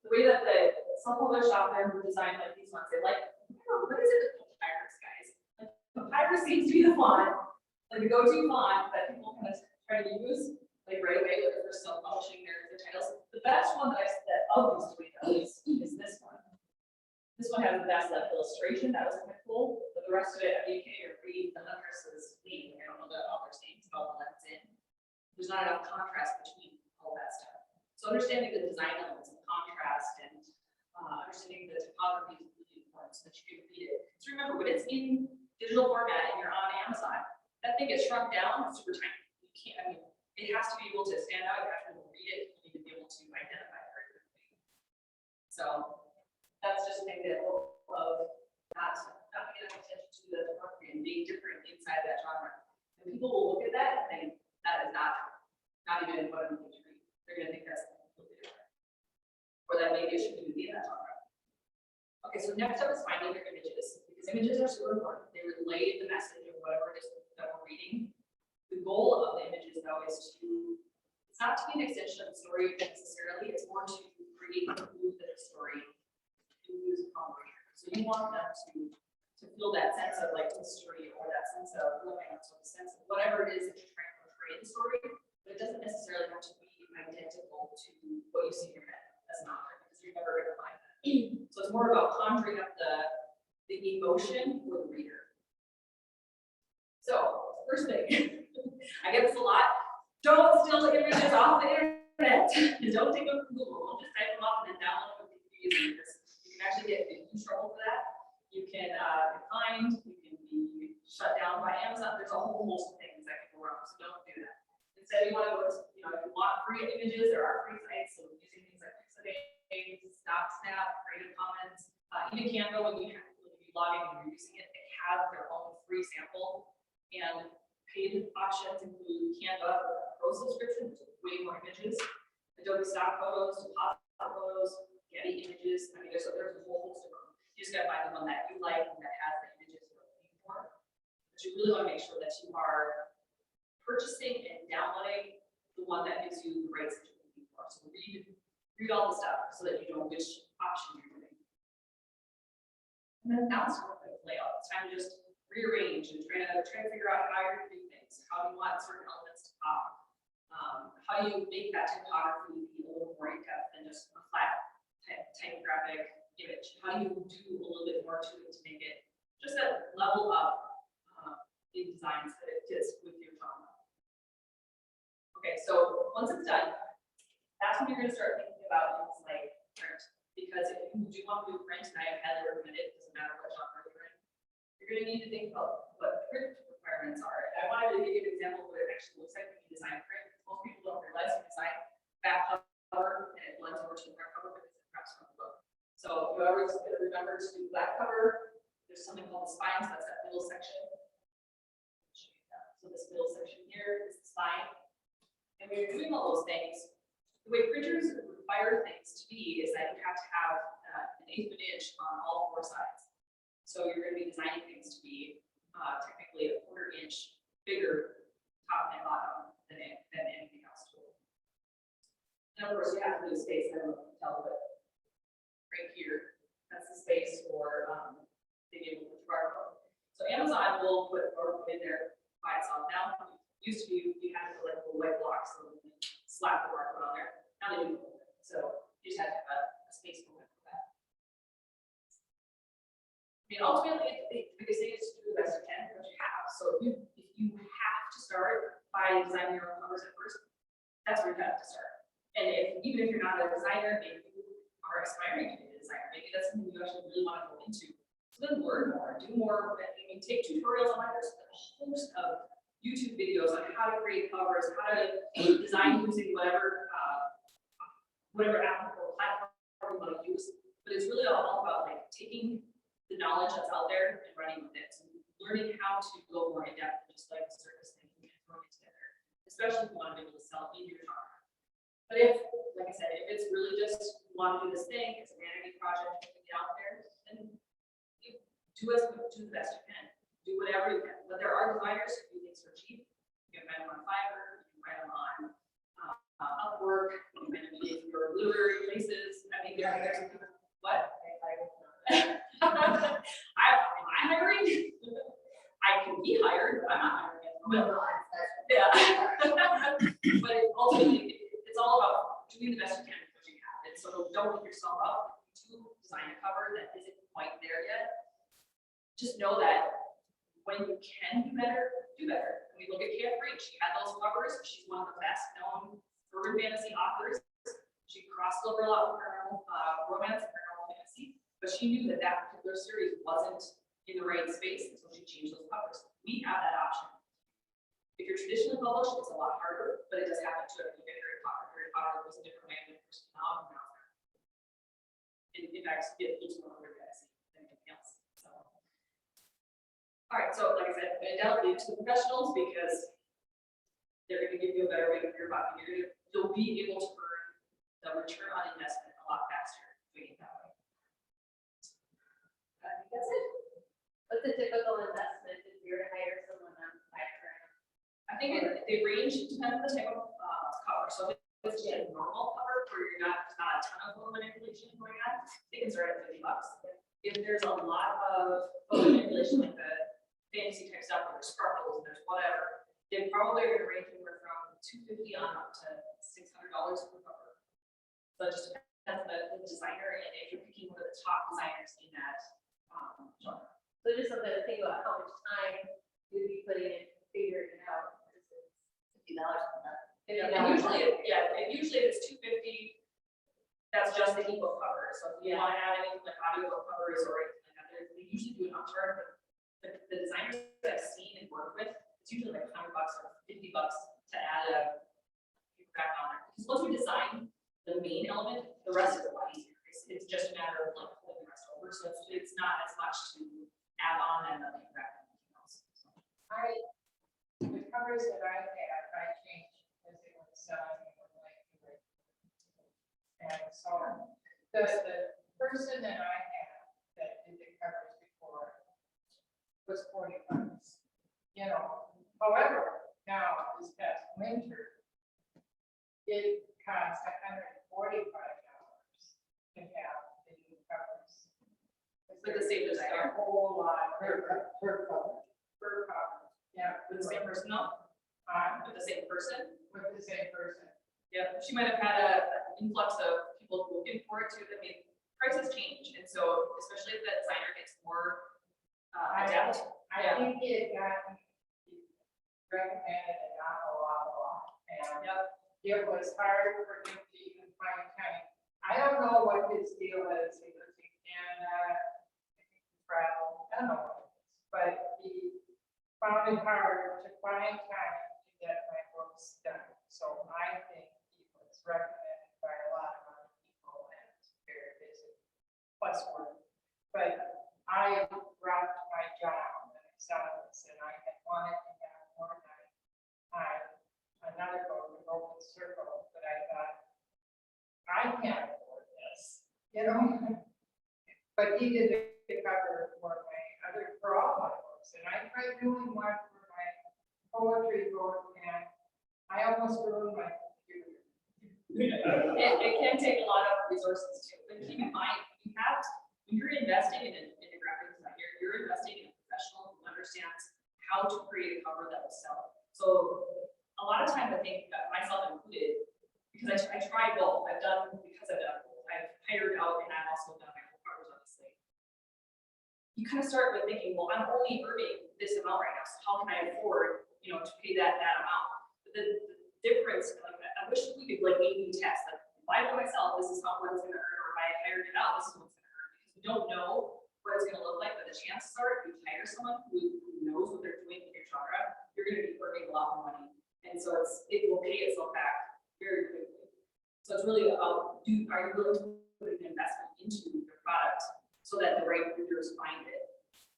way that the self-published author who designed like these ones, they're like, what is it with papyrus, guys? Like, papyrus seems to be the font, like the go-to font that people kind of try to use like right away when they're self-publishing their titles. The best one that of these three though is this one. This one has the best illustration. That was kind of cool. But the rest of it, you can't even read the Huntress's name. I don't know the author's name. It's about the lens in. There's not enough contrast between all that stuff. So understanding the design elements and contrast and understanding the typography is really important so that you can read it. So remember, when it's in digital format and you're on Amazon, that thing gets shrunk down super tiny. You can't, I mean, it has to be able to stand out. You have to be able to read it. You need to be able to identify it very quickly. So that's just an example of not paying enough attention to the typography and being different inside that genre. And people will look at that and think that is not even what I'm going to read. They're going to think that's completely different. Or that maybe it shouldn't even be in that genre. Okay, so next up is finding your images, because images are super important. They relay the message of whatever it is that we're reading. The goal of the images, though, is it's not to be an extension of the story necessarily, it's more to create a mood that a story moves upon the reader. So you want them to feel that sense of like history or that sense of romance or the sense of whatever it is that you're trying to portray in the story, but it doesn't necessarily have to be identical to what you see in your head as an author, because you're never going to find that. So it's more about conjuring up the emotion for the reader. So first thing, I get this a lot. Don't steal images off the internet. Don't take them from Google. Don't just type them off and then download them easily. You can actually get in trouble for that. You can be fined. You can be shut down by Amazon. There's a whole host of things that can go wrong. So don't do that. Instead, you want to go to, if you want free images, there are free sites. So using things like Pixabay, StockSnap, Creative Commons, even Canva, when you log in and you're using it, they have their own free sample. And paid options include Canva, Pro subscription, which is way more images, Adobe Stock Photos, Deposit Photos, Getty Images. I mean, there's a whole host of them. You just gotta find the one that you like and that has the images you're looking for. But you really want to make sure that you are purchasing and downloading the one that gives you the rights that you're looking for. So read all the stuff so that you know which option you're doing. And then now it's time to layout. It's time to just rearrange and try to figure out how you're doing things. How do you want certain elements to pop? How do you make that typography be a little more in-depth than just a flat typographic image? How do you do a little bit more to it to make it just that level up in designs that it fits with your genre? Okay, so once it's done, that's when you're going to start thinking about things like print. Because if you do want to do print, and I highly recommend it, doesn't matter what genre you're in, you're going to need to think about what print requirements are. And I wanted to give you an example of what it actually looks like when you design print. Most people don't realize you design back cover and it blends over to the front cover because it wraps around the book. So if you always remember to do black cover, there's something called the spine, so that's that middle section. So this middle section here is the spine. And when you're doing all those things, the way printers require things to be is that you have to have an 1/8 inch on all 4 sides. So you're going to be designing things to be technically a 1/4 inch bigger top and bottom than anything else. And of course, you have to do space, I don't know if you can tell, but right here, that's the space for, being able to put the barcode. So Amazon will put barcode in there by itself now. Used to be, you had to put like a little white block, so you can slap the barcode on there. Now they do. So you just have to have a space for that. I mean, ultimately, the biggest thing is to do the best you can, what you have. So if you have to start by designing your own covers at first, that's where you have to start. And even if you're not a designer, maybe you are aspiring to be a designer, maybe that's something you actually really want to go into. So then learn more, do more. I mean, take tutorials online. There's a host of YouTube videos on how to create covers, how to design using whatever applicable platform you want to use. But it's really all about like taking the knowledge that's out there and running with it. So learning how to go more in depth, just like the surface thinking and throwing it together, especially if you want to be able to sell in your genre. But if, like I said, if it's really just you want to do this thing, it's a vanity project, to get out there, then you do the best you can. Do whatever you can. But there are designers who do things for cheap. You can find them on Fiverr, you can find them on Upwork, you can find them in your literary places. I mean, there's people, what? Am I hiring? I can be hired, but I'm not hiring at the moment. Yeah. But ultimately, it's all about doing the best you can with what you have. And so don't beat yourself up to design a cover that isn't quite there yet. Just know that when you can do better, do better. I mean, look at Catherine. She had those covers. She's one of the best known urban fantasy authors. She crossed over a lot with paranormal romance and paranormal fantasy, but she knew that that particular series wasn't in the right space, and so she changed those covers. We have that option. If you're traditionally published, it's a lot harder, but it does happen too. If you get Harry Potter. Harry Potter was a different way when it first came out, and now in fact, it's more urban fantasy than anything else. So. All right, so like I said, I'm going to delegate to the professionals because they're going to give you a better rate for your buck. You'll be able to earn the return on investment a lot faster doing it that way. I think that's it. What's the typical investment if you're to hire someone on Fiverr? I think they range, depends on the type of cover. So if it's just a normal cover where you're not a ton of photo manipulation going on, they can start at $50. If there's a lot of photo manipulation, like the fantasy type stuff, where there's sparkles and there's whatever, they probably are going to range anywhere from $250 on up to $600 per cover. So it just depends on the designer and if you're picking one of the top designers in that genre. So just something to think about how much time you'd be putting in figuring it out. $50 a month. And usually, if it's $250, that's just the ebook cover. So if you want to add anything like audiobook covers or anything like that, they usually do an upcharge. But the designers that I've seen and worked with, it's usually like $100 or $50 to add a paperback on there. Because once we design the main element, the rest is a lot easier. It's just a matter of like pulling the rest over. So it's not as much to add on and the paperback and everything else. So. The covers that I have, I changed as it was selling and so the person that I had that did the covers before was $40. You know, however, now this past winter, it cost $145 to have the new covers. With the same designer? A whole lot Per cover. per cover. Yeah, With the same person, no? With the same person? with the same person. Yeah, she might have had an influx of people looking for it too. I mean, prices change, and so especially if that designer gets more adept. I think he had gotten recommended an awful lot, and it was hard for him to even find time. I don't know what his deal is, he was in Canada, travel, I don't know what it is, but he found it hard to find time to get my books done. So I think he was recommended by a lot of other people and very busy, plus work. But I dropped my job and I saw this and I had wanted to have more time on another book, The Open Circle, but I thought, I can't afford this, you know? But he did the cover for all my books, and I tried doing one for my poetry book, and I almost ruined my computer. It can take a lot of resources too, but keep in mind, when you're investing in a graphic designer, you're investing in a professional who understands how to create a cover that will sell. So a lot of times I think, myself included, because I try both, I've done both. I've hired out and I've also done my own covers, obviously. You kind of start with thinking, well, I'm only earning this amount right now, so how can I afford, to pay that amount? But the difference, like, I wish we could like A/B test, like, if I do myself, this is how what it's gonna earn, or if I hired it out, this is what it's gonna earn, because we don't know what it's gonna look like, but the chances are, if you hire someone who knows what they're doing in your genre, you're gonna be earning a lot more money. And so it will pay itself back very quickly. So it's really about, are you willing to put an investment into your product so that the right readers find it?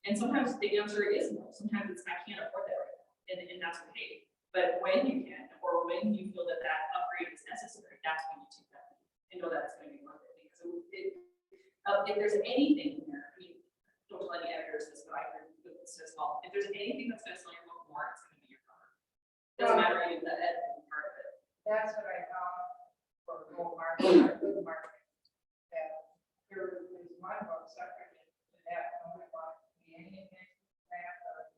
And sometimes the answer is no. Sometimes it's, I can't afford that right now, and that's okay. But when you can, or when you feel that upgrade is necessary, that's when you take that and know that it's going to be worth it. Because if there's anything in there, I mean, don't tell any editors this, but I heard this as well. If there's anything that's going to sell your book more, it's going to be your cover. Doesn't matter even the editing part of it. That's what I thought for gold market or good market. That there was one book separated to that, nobody wanted to be anything that or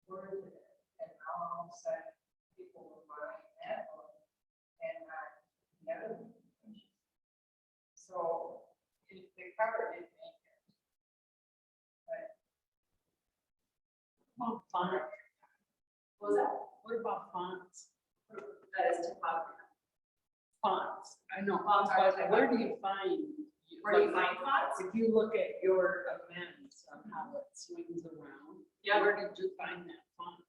word with it. And now all of a sudden, people were buying that book and not the other one. So the cover didn't make it. But Well, font. What was that? What about fonts? That is typography. Fonts, I know, Fonts are but where do you find? Where do you find fonts? If you look at your events on how it swings around. Yeah. Where did you find that font?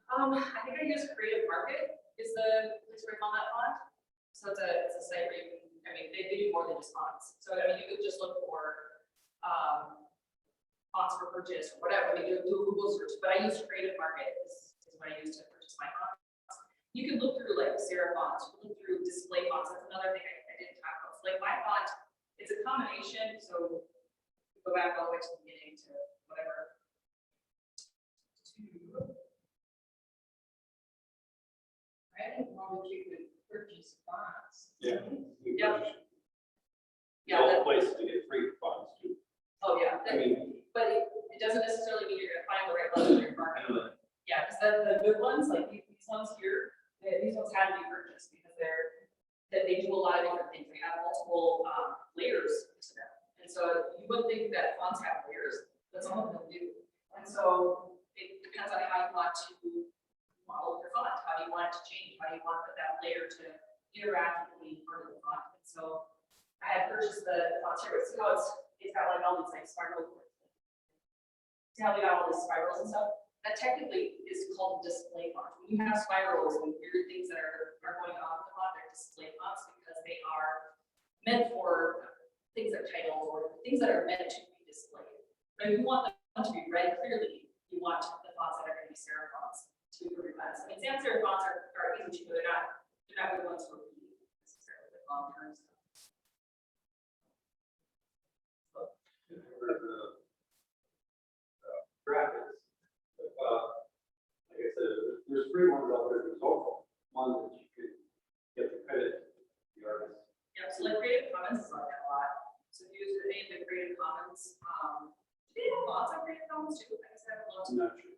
I think I use Creative Market is the place where I found that font. So it's a site where you can, I mean, they do more than just fonts. So I mean, you could just look for fonts for purchase or whatever. I mean, do a Google search, but I use Creative Market is what I use to purchase my fonts. You can look through like Sarah fonts, you can look through display fonts. That's another thing I didn't talk about. So like my font, it's a combination. So go back all the way to the beginning to whatever. I didn't know that you could purchase fonts. Yeah. Yeah. Yeah, all places to get free funds too. Oh, yeah. I mean, But it doesn't necessarily mean you're gonna find the right level in your I market. know that. Yeah, because the good ones, like these ones here, these ones had to be purchased because they do a lot of different things. They have multiple layers to them. And so you wouldn't think that fonts have layers, but some of them do. And so it depends on how you want to model your font. How do you want it to change? How do you want that layer to interact with the part of the font? And so I had purchased the fonts here, but see how it's got like all these like sparkles. See how we got all these spirals and stuff? That technically is called display font. When you have spirals and weird things that are going on with the font, they're display fonts because they are meant for things like titles or things that are meant to be displayed. But if you want them to be read clearly, you want the fonts that are going to be serif fonts to be read. I mean, sans serif fonts are easy to, they're not good ones for reading necessarily, like long term stuff. For the graphics, like I said, there's free ones out there. There's also one that you could get the credit to the artist. Yeah, so like Creative Commons is on that a lot. So if you use the name of Creative Commons, do they have lots of Creative Commons too? I guess I have lots. I'm not sure.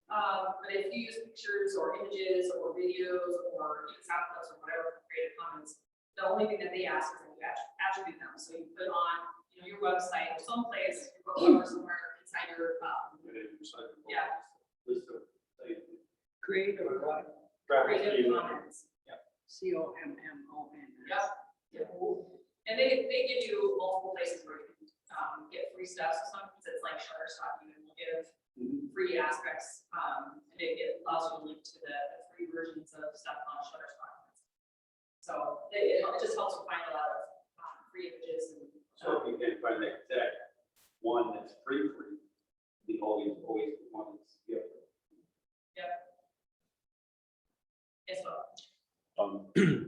But if you use pictures or images or videos or even sound clips or whatever from Creative Commons, the only thing that they ask is that you attribute them. So you put on, your website or someplace, your book cover somewhere inside your, yeah. List of things. Creative what? Creative Commons. COMMON. Yep. And they give you multiple places where you can get free stuff. So sometimes it's like Shutterstock, you will give free aspects. And it allows you to link to the free versions of stuff on Shutterstock. So it just helps you find a lot of free images. And, So if you can find that exact one that's free, the always the one that's gift. yep. As well.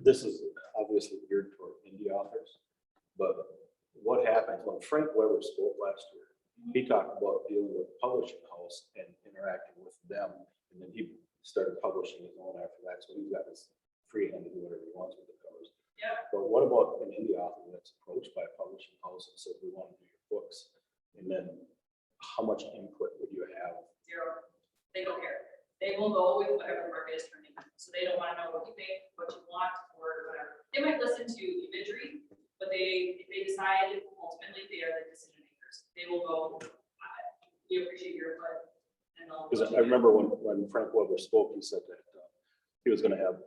This is obviously geared toward indie authors, but what happens when Frank Weber spoke last year? He talked about dealing with publishing house and interacting with them, and then he started publishing his own after that. So he's got this free hand to do whatever he wants with the covers. Yep. Yeah. But what about an indie author that's approached by a publishing house and says, we want to do your books? And then how much input would you have? Zero. They don't care. They will go with whatever the market is turning. So they don't want to know what you think, what you want, or whatever. They might listen to imagery, but if they decide ultimately they are the decision makers. They will go, we appreciate your input. And they'll. Because I remember when Frank Weber spoke, he said that he was going to have,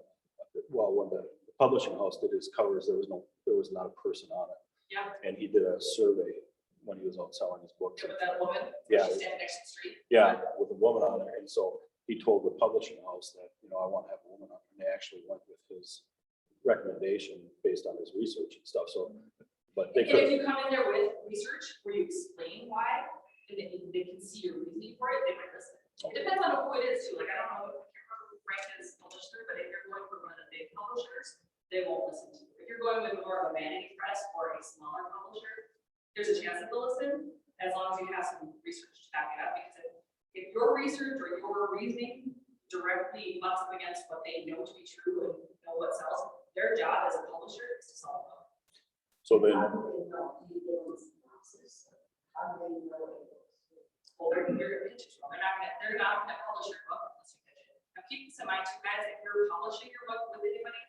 well, when the publishing house did his covers, there was not a person on it. Yeah. And he did a survey when he was out selling his books. With that woman. Yeah. She's standing next to the street. Yeah, with a woman on there. And so he told the publishing house that, I want to have a woman on. And they actually went with his recommendation based on his research and stuff. So, but they And if could, you come in there with research where you explain why, and they can see your reasoning for it, they might listen. It depends on who it is too. Like, I don't know, I can't remember who Frank is published through, but if you're going for one of the big publishers, they won't listen to you. If you're going with more of a vanity press or a smaller publisher, there's a chance that they'll listen, as long as you have some research to back it up. Because if your research or your reasoning directly butts up against what they know to be true and know what sells, their job as a publisher is to sell them. so then, How do they know? Do you give them a synopsis? How do they know it? Well, they're gonna pitch it. They're not gonna publish your book unless you pitch it. Now keep this in mind too, guys, if you're publishing your book with anybody,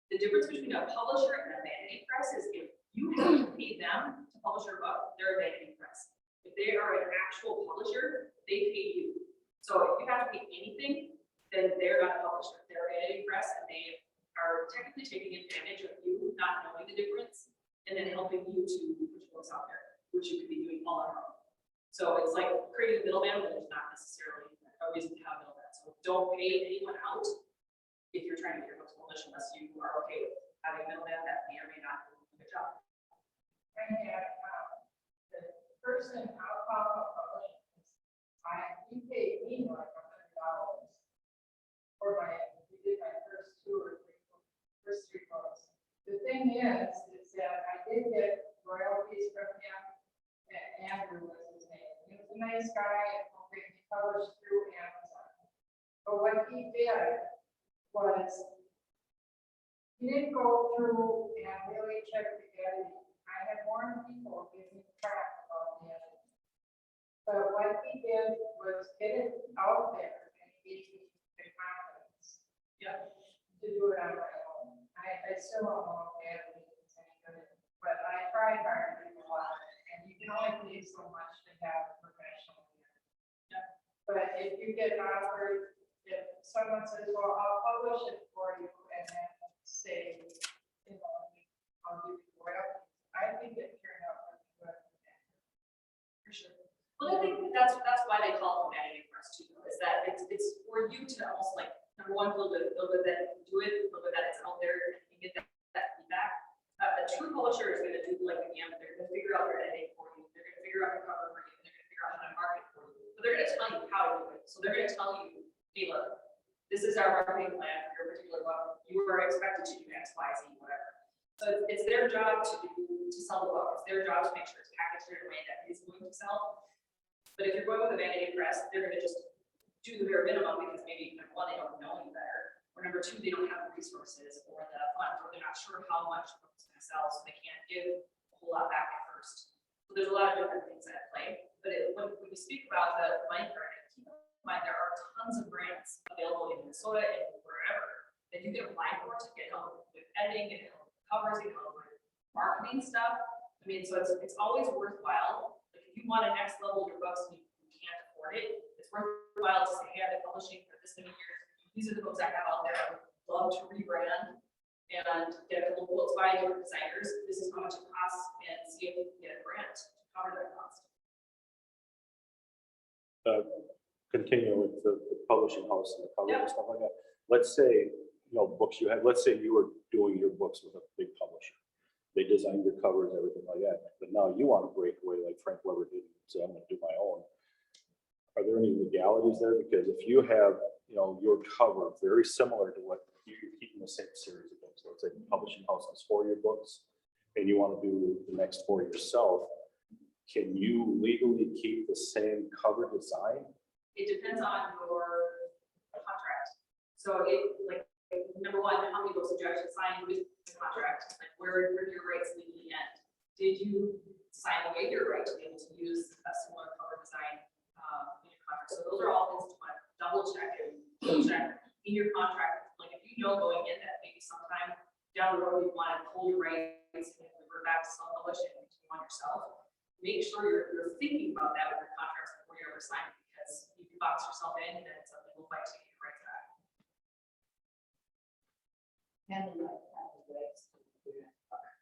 the difference between a publisher and a vanity press is if you have to pay them to publish your book, they're a vanity press. If they are an actual publisher, they pay you. So if you have to pay anything, then they're not a publisher. They're a vanity press, and they are technically taking advantage of you not knowing the difference and then helping you to put your books out there, which you could be doing all on your own. So it's like creating a middleman, but there's not necessarily a reason to have a middleman. So don't pay anyone out if you're trying to get your books published unless you are okay with having a middleman that may or may not do a good job. And yet, the person out of publishing you paid me like $100 for we did my first first three books. The thing is that I did get royalties from him, and Andrew was his name. He was a nice guy, and he published through Amazon. But what he did was, he didn't go through and really check the editing. I had more people give me crap about the editing. But what he did was get it out there, and he gave me the confidence. Yeah. To do it on my own. I still don't know if the editing is any good, but I tried hard to do a lot, and you can only pay so much to have a professional editor. Yeah. But if you get offered, if someone says, well, I'll publish it for you, and then say, I'll give you royalties, I think it turned out really good. For sure. Well, I think that's why they call it vanity press too, is that it's for you to almost like, number one, feel good that you can do it, feel good that it's out there, and you get that feedback. A true publisher is gonna do like again, they're gonna figure out your editing for you, they're gonna figure out your cover for you, they're gonna figure out how to market for you, but they're gonna tell you how to do it. So they're gonna tell you, hey, look, this is our marketing plan for your particular book. You are expected to do X, Y, Z, whatever. So it's their job to sell the book. It's their job to make sure it's packaged in a way that is going to sell. But if you're going with a vanity press, they're going to just do the bare minimum because maybe number one, they don't know any better, or number two, they don't have the resources or the funds, or they're not sure how much the book's going to sell, so they can't give a whole lot back at first. So there's a lot of different things at play. But when we speak about the money grant, keep in mind there are tons of grants available in Minnesota and wherever that you can apply for to get help with editing, get help with covers, get help with marketing stuff. I mean, so it's always worthwhile. Like if you want to next level your books and you can't afford it, it's worthwhile to say, hey, I've been publishing for this many years. These are the books I have out there. I would love to rebrand and get a couple quotes by different designers. This is how much it costs, and see if you can get a grant to cover that cost. continue with the publishing house and the cover Yeah. and stuff like that. Let's say, books you have, let's say you were doing your books with a big publisher. They designed your covers, everything like that, but now you want to break away like Frank Weber did, so I'm gonna do my own. Are there any legalities there? Because if you have, your cover very similar to what you're keeping the same series of books, let's say the publishing house has 4 of your books, and you want to do the next 4 yourself, can you legally keep the same cover design? It depends on your contract. So number one, how many books did you actually sign with the contract? where do your rights legally end? Did you sign away your right to be able to use a similar cover design in your contract? So those are all things to want to double check in your contract. Like if you know going in that maybe sometime down the road you want to pull your rights and revert back to self-publish and continue on yourself, make sure you're thinking about that with your contracts before you ever sign it, because if you box yourself in, then it's a legal fight to get your rights back. And they might have the rights to do that.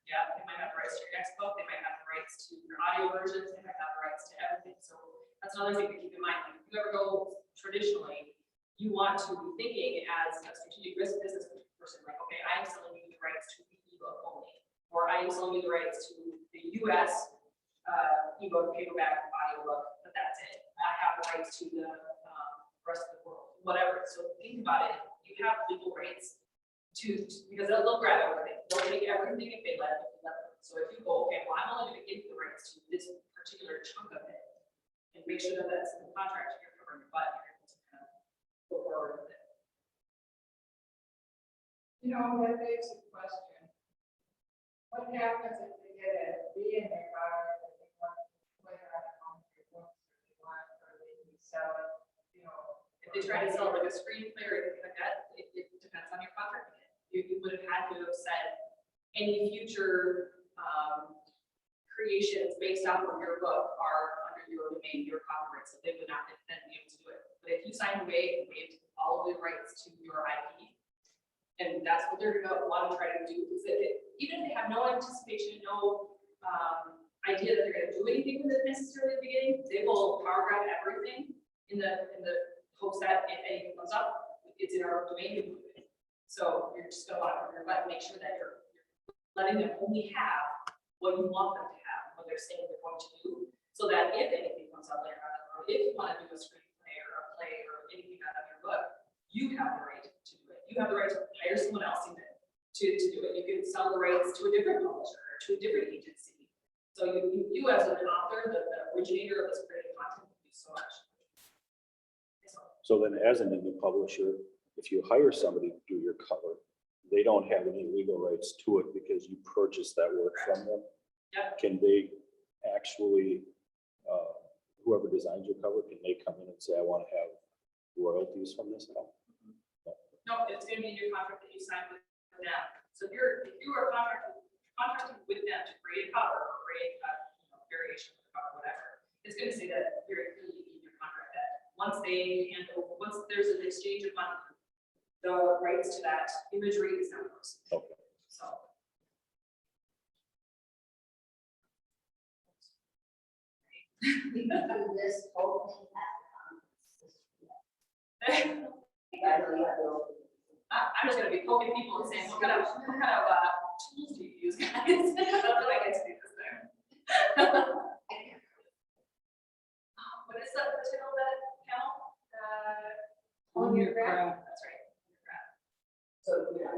Yeah, they might have the rights to your next book, they might have the rights to your audio versions, they might have the rights to everything. So that's another thing to keep in mind. Like, if you ever go traditionally, you want to be thinking as a strategic risk business person, like, okay, I am selling you the rights to the ebook only, or I am selling you the rights to the US ebook, paperback, audiobook, but that's it. I have the rights to the rest of the world, whatever. So think about it. You have legal rights to because they'll grab everything. They'll take everything if they let them. So if you go, okay, well, I'm only going to give you the rights to this particular chunk of it, and make sure that that's in the contract, you're covering your butt, you're able to kind of go forward with it. You know, that begs a question. What happens if they get a B in their car, and they want to put it on your books, or they want, or they sell it, you know? If they try to sell like a screenplay or anything like that, it depends on your contract. You would have had to have said any future creations based off of your book are under your domain, your copyright, so they would not then be able to do it. But if you signed away and waived all of the rights to your IP, and that's what they're going to want to try to do, is that even if they have no anticipation, no idea that they're going to do anything with it necessarily at the beginning, they will power grab everything in the hopes that if anything comes up, it's in our domain. So you're just going to want to make sure that you're letting them only have what you want them to have, what they're saying they're going to do, so that if anything comes up later on, or if you want to do a screenplay or a play or anything out of your book, you have the right to do it. You have the right to hire someone else in it to do it. You can sell the rights to a different publisher or to a different agency. So you as an author, the originator of this creative content, can do so much. So then as an indie publisher, if you hire somebody to do your cover, they don't have any legal rights to it because you purchased that work from them. Yep. Can they actually, whoever designs your cover, can they come in and say, I want to have royalties from this at all? No, it's going to be in your contract that you signed with them. So if you are contracting with them to create a cover or create a variation of the cover, whatever, it's going to say that very clearly in your contract that once there's an exchange of money, the rights to that imagery is now yours. Okay. So. We can do this whole thing at the conference. I'm just gonna be poking people and saying, what kind of tools do you use, guys? That's what I get to do this there. What is that, the title of that panel? On your graph. That's right. On your graph. So, yeah.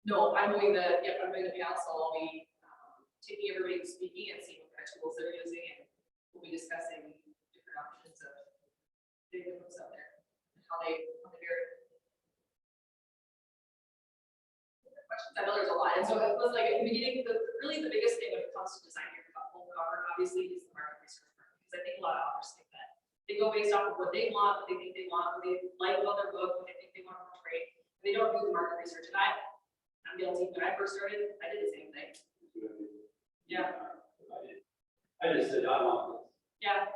No, I'm doing the panel, so I'll be taking everybody who's speaking and seeing what kind of tools they're using, and we'll be discussing different options of getting the books out there and how they vary. Questions? I know there's a lot, and so it was like at the beginning, really the biggest thing when it comes to designing your full cover, obviously, is the market research part, because I think a lot of authors think that they go based off of what they want, what they think they want, what they like about their book, what they think they want to portray. They don't do the market research, and I'm guilty. When I first started, I did the same thing. Yeah. I just said, I want this. Yeah.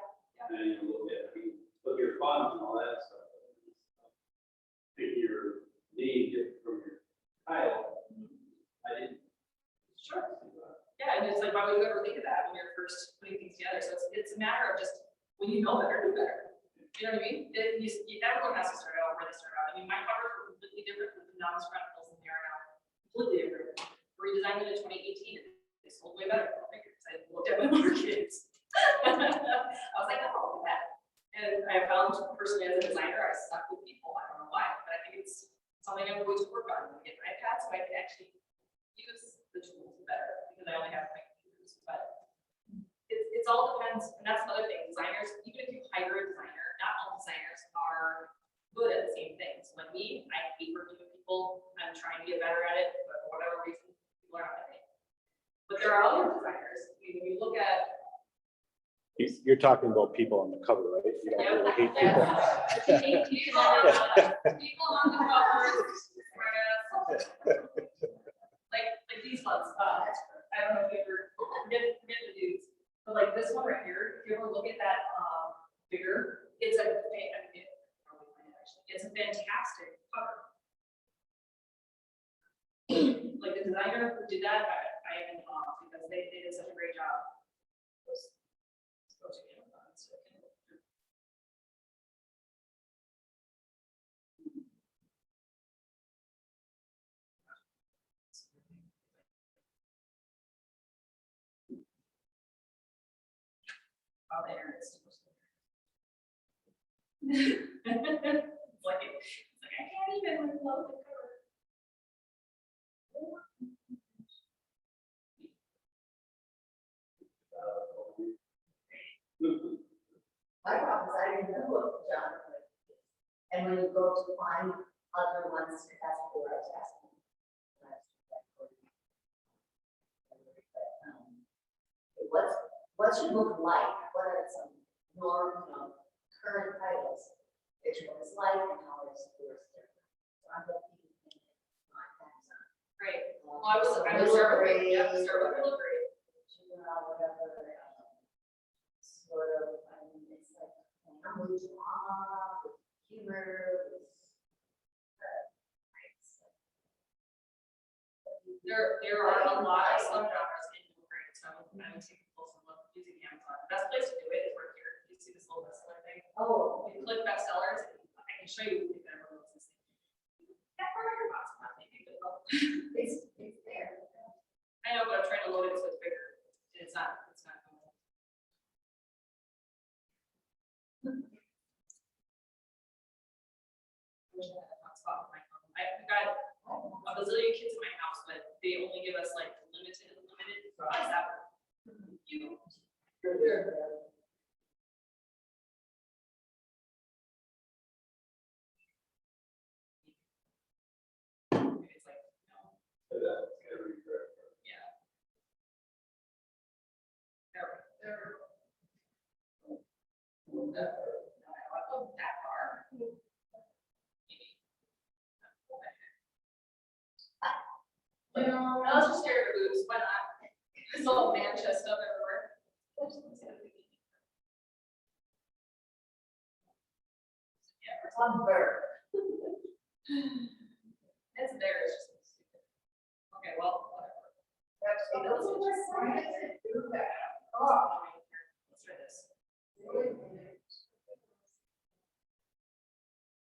And you look at your funds and all that stuff. Pick your name from your title. I didn't. Sure. Yeah, and it's like, why would you ever think of that when you're first putting things together? So it's a matter of just, when you know better, do better. You know what I mean? Everyone has to start out where they start out. I mean, my covers were completely different from the Novice Chronicles than they are now. Completely different. Redesigned it in 2018, and they sold way better than I figured, because I looked at my markets. I was like, oh, look at that. And I found personally as a designer, I stuck with people. I don't know why, but I think it's something I'm going to work on when I get my iPad, so I can actually use the tools better, because I only have my computers. But it all depends, and that's another thing. Designers, even if you hire a designer, not all designers are good at the same things. Like me, I hate working with people. I'm trying to get better at it, but for whatever reason, people are not But there are other designers, when you look at. You're talking about people on the cover, right? You don't really hate people. People on the covers, whereas, like these ones, I don't know if you ever, forget the dudes, but like this one right here, if you ever look at that, figure, it's it's a fantastic cover. Like the designer who did that, I am in awe because they did such a great job. Go to Amazon, so I can look through. Oh, there it is. It's like I can't even load the cover. My problem is I didn't know what John put. And when you go to find other ones, that's what I was asking. What's your book like? What are some current titles? It's what it's like and how it's yours different. So I'm looking at my Amazon. Great. Well, I was start with grade. Yeah, start with middle grade. Whatever, sort of, I mean, it's like family drama, with humor, with. There are a lot of subgenres in middle grade, so I would take a close look using Amazon. The best place to do it is right here. You see this little bestseller thing? Oh. You click bestsellers, and I can show you if everyone knows this thing. That part of your box, not maybe good luck. It's there. I know, but I'm trying to load it so it's bigger. It's not going. I've got a bazillion kids in my house, but they only give us like limited. How's that work? You. It's like, no. Yeah. There. That far. You know, I was just scared of boobs, why not? It's all man chest stuff everywhere. Yeah, it's on bird. It's there, it's just stupid. Okay, well, whatever. Let's try this.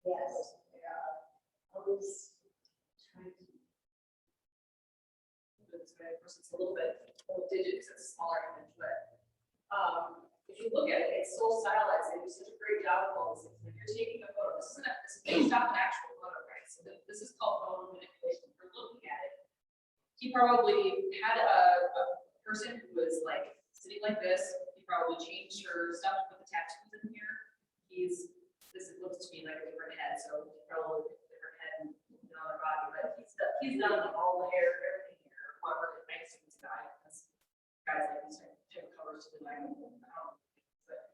Yes. I was trying to. Of course, it's a little bit digit because it's a smaller image, but if you look at it, it's so stylized. They do such a great job of all this. When you're taking a photo, this is based off an actual photo, right? So this is called photo manipulation. We're looking at it. He probably had a person who was like sitting like this. He probably changed her stuff, put the tattoos in here. This looks to me like a different head, so probably a different head and another body, but he's done all the hair, everything here, whatever I assume it's a guy, because guys like these type of covers to design. But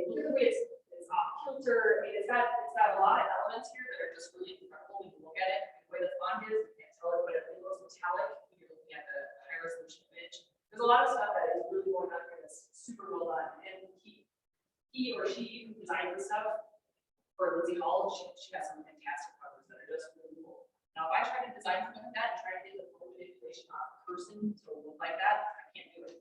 look at the way it's off kilter. I mean, it's got a lot of elements here that are just really incredible when you look at it. The way the font is, you can't tell it, but it looks metallic when you're looking at the high resolution image. There's a lot of stuff that is really going on here that's super well done, and he or she who designed this stuff for Lindsay Hall, she got some fantastic covers that are just really cool. Now, if I try to design something like that and try to get the full manipulation on a person to look like that, I can't do it.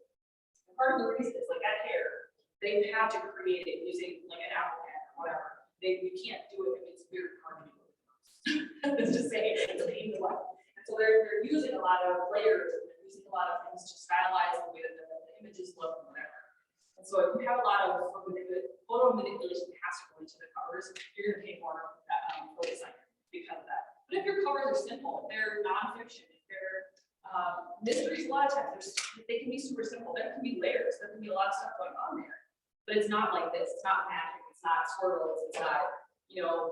And part of the reason is like that hair, they have to create it using like an Apple pen or whatever. You can't do it if it's weird carving. Let's just say it's a pain in the butt. And so they're using a lot of layers and they're using a lot of things to stylize the way that the images look and whatever. And so if you have a lot of photo manipulation has to go into the covers, you're going to pay more for the designer because of that. But if your covers are simple, if they're nonfiction, if they're mysteries, a lot of times they can be super simple. There can be layers. There can be a lot of stuff going on there. But it's not like this. It's not magic. It's not swirls. It's not,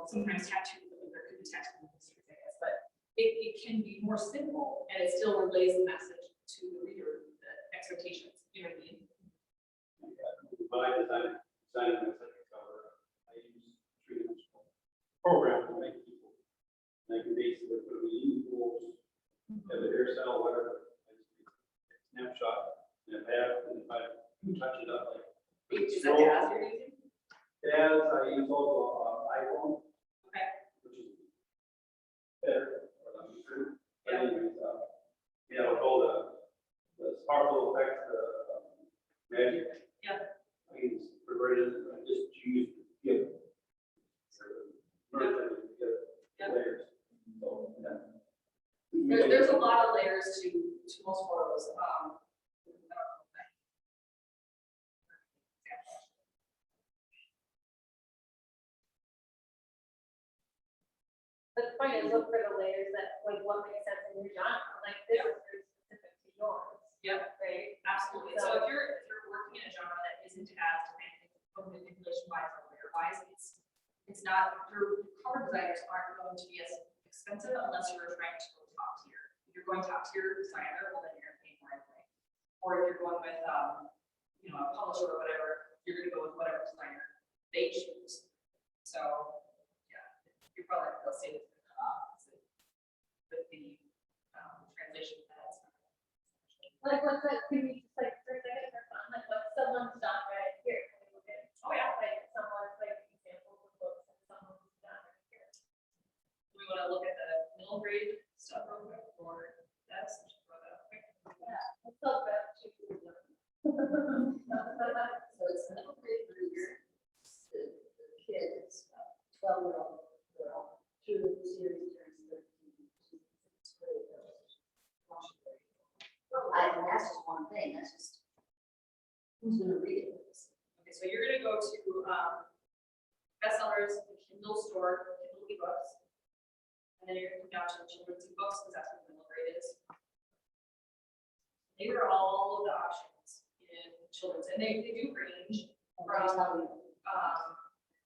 sometimes tattoos. There could be tattoos, I guess. But it can be more simple and it still relays the message to the reader, the expectations, you know what I mean? When I design my second cover, I use three-dimensional program to make people. And I can basically put them in equals, have a hairstyle, whatever. I just take a snapshot, and if I touch it up, like. Is that the ads you're using? As I use also iPhone, Okay. which is better, or I'm sure. But Yeah. anyways, all the sparkle effects, magic. Yeah. I can just convert it, I just choose, yeah. Merge them together, Yeah. layers. So, yeah. There's a lot of layers to most photos. But the point is, look for the layers that, like, what makes sense in your genre, like, this is very specific to yours, Yep, right? absolutely. So if you're working in a genre that isn't as demanding from manipulation wise or layer wise, it's not, your cover designers aren't going to be as expensive unless you're trying to go top tier. If you're going top tier designer, well, then you're gonna pay more anyway. Or if you're going with, you know, a publisher or whatever, you're gonna go with whatever designer they choose. So, yeah, you're probably gonna see with the translation pads. Like, what's that, can we just, like, for a second, for fun, like, what's someone's genre here? Can we look at, Oh, yeah. like, someone's, like, examples of books and someone's genre here? Do we want to look at the middle grade stuff real quick, or that's just throw that up quick? Yeah, let's talk about two. So it's middle grade reader, the kid is 12-year-old girl, through the series turns 13. She's in sixth grade, though. And that's just one thing, that's just, who's gonna read it? Okay, so you're gonna go to bestsellers, the Kindle store, Kindle ebooks, and then you're gonna come down to the children's ebooks because that's what the middle grade is. They are all of the options in children's, and they do range from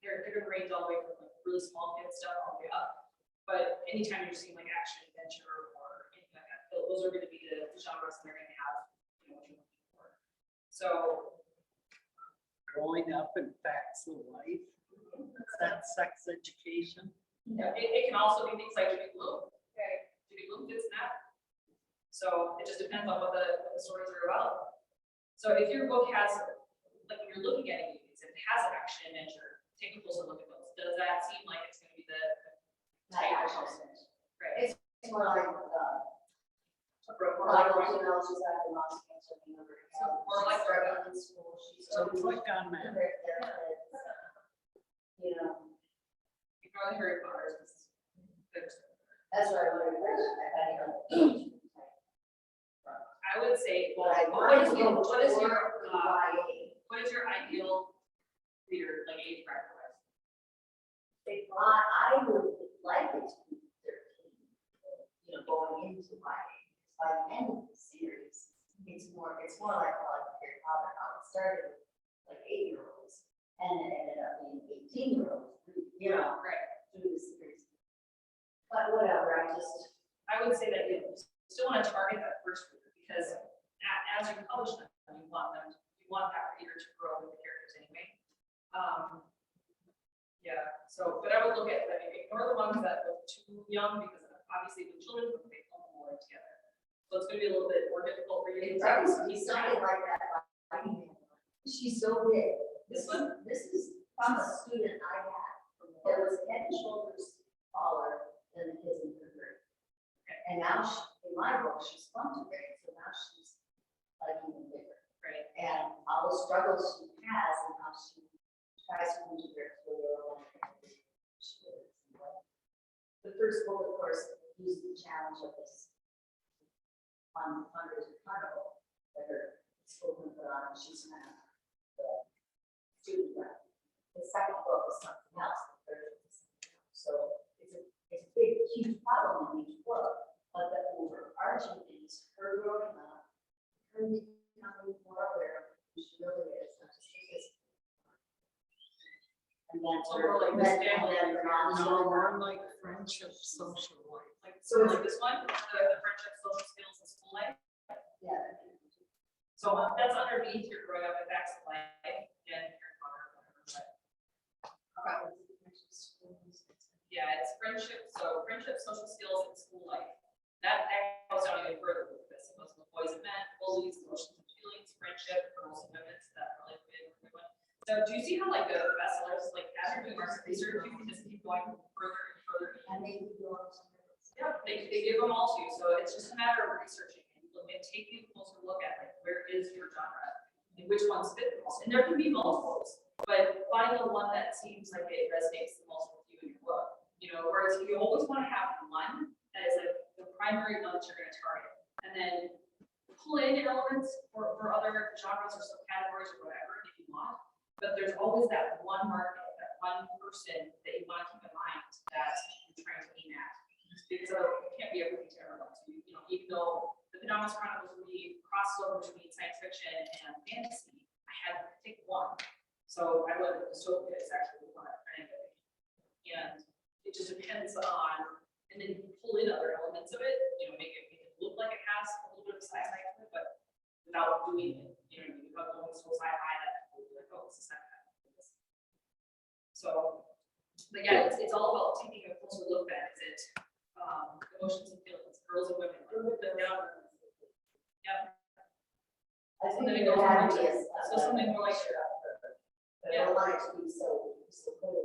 they're gonna range all the way from like really small kid stuff all the way up. But anytime you're seeing like action adventure or anything like that, those are gonna be the genres they're gonna have, you know, what you're looking for. So Growing up in facts of life, that's sex education. yeah, it can also be things like Judy Blume. Okay, Judy Blume fits that. So it just depends on what the stories are about. So if your book has, like when you're looking at it, if it has action adventure, take a closer look at those. Does that seem like it's gonna be the Not actual sense. right? It's more like, More like you know, she's got the mouse cancer, you know, More like Droga. in school, she's. So click on that. You know, You know, the Harry Potter is that's what I learned, I would say, well, But I what is wanted to go what is your toward YA. what is your ideal reader, like age bracket wise? I would like it to be 13, you know, going into YA. By the end of the series, it's more like Harry Potter, how it started, like 8-year-olds, and it ended up being 18-year-olds, you know, Right. through the series. But whatever, I I would say that you still want to target that first reader because as you publish them, you want that reader to grow with the characters anyway. Yeah, so, but I would look at, ignore the ones that look too young because obviously with children, they come more together. So it's gonna be a little bit more difficult for you to probably keep something like that. She's so big. This one? This is from a student I had that was head and shoulders taller than the kids in her grade. And now in my book, she's fun to grade, so now she's like even bigger. Right. And all the struggles she has and how she tries to integrate with her own. The first book, of course, used the challenge of this fundraiser carnival that her school can put on, and she's kind of the student rep. The second book is something else, the third is something else. So it's a big, huge problem in each book, but the overarching thing is her growing up, her becoming more aware of who she really is, not just because. And then So we're like this family. No, more like friendship, social life. Like, so like this one, the friendship, social skills, and school life. Yeah, So that's underneath your growing up in facts of life, again, your cover, whatever, but. Yeah, it's friendship, so friendship, social skills, and school life. That goes down even further with this. It goes with boys and men, bullies, emotions and feelings, friendship, girls and women, so that really big one. So do you see how like the bestsellers, like as you're doing market research, you can just keep going further and further. And they do all. Yeah, they give them all to you, so it's just a matter of researching and taking a closer look at like where is your genre and which ones fit the most. And there can be multiples, but find the one that seems like it resonates the most with you in your book. You know, whereas you always want to have one that is like the primary one that you're going to target, and then pull in elements for other genres or subcategories or whatever if you want. But there's always that one market, that one person that you want to keep in mind that you're trying to aim at. Because it can't be everything to everyone. So, you know, even though the Pajamas Chronicles would be crossover between science fiction and fantasy, I had to pick one. So I went with dystopia is actually the one I'm trying to pick. And it just depends on, and then you pull in other elements of it, you know, make it look like it has a little bit of sci-fi to it, but without doing it, you know, without going so sci-fi that people will be like, oh, it's a sci-fi. So, but yeah, it's all about taking a closer look at is it emotions and feelings, girls and women, like, put them down. Yep. I And think then it there goes had on to to- be a. so something more like- But I don't want it to be so clear.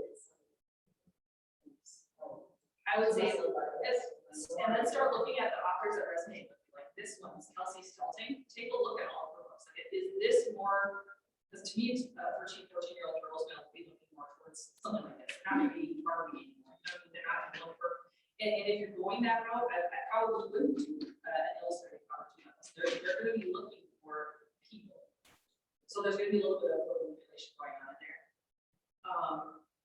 I would say, and then start looking at the authors that resonate with you, like this one's Kelsey Stelting. Take a look at all of her books. Like, is this more, because to me, 13, 14-year-old girls will be looking more towards something like this. Not maybe Barbie anymore. They're not going to look for. And if you're going that route, I probably wouldn't do an illustrated cover, to be honest. They're going to be looking for people. So there's going to be a little bit of manipulation going on in there.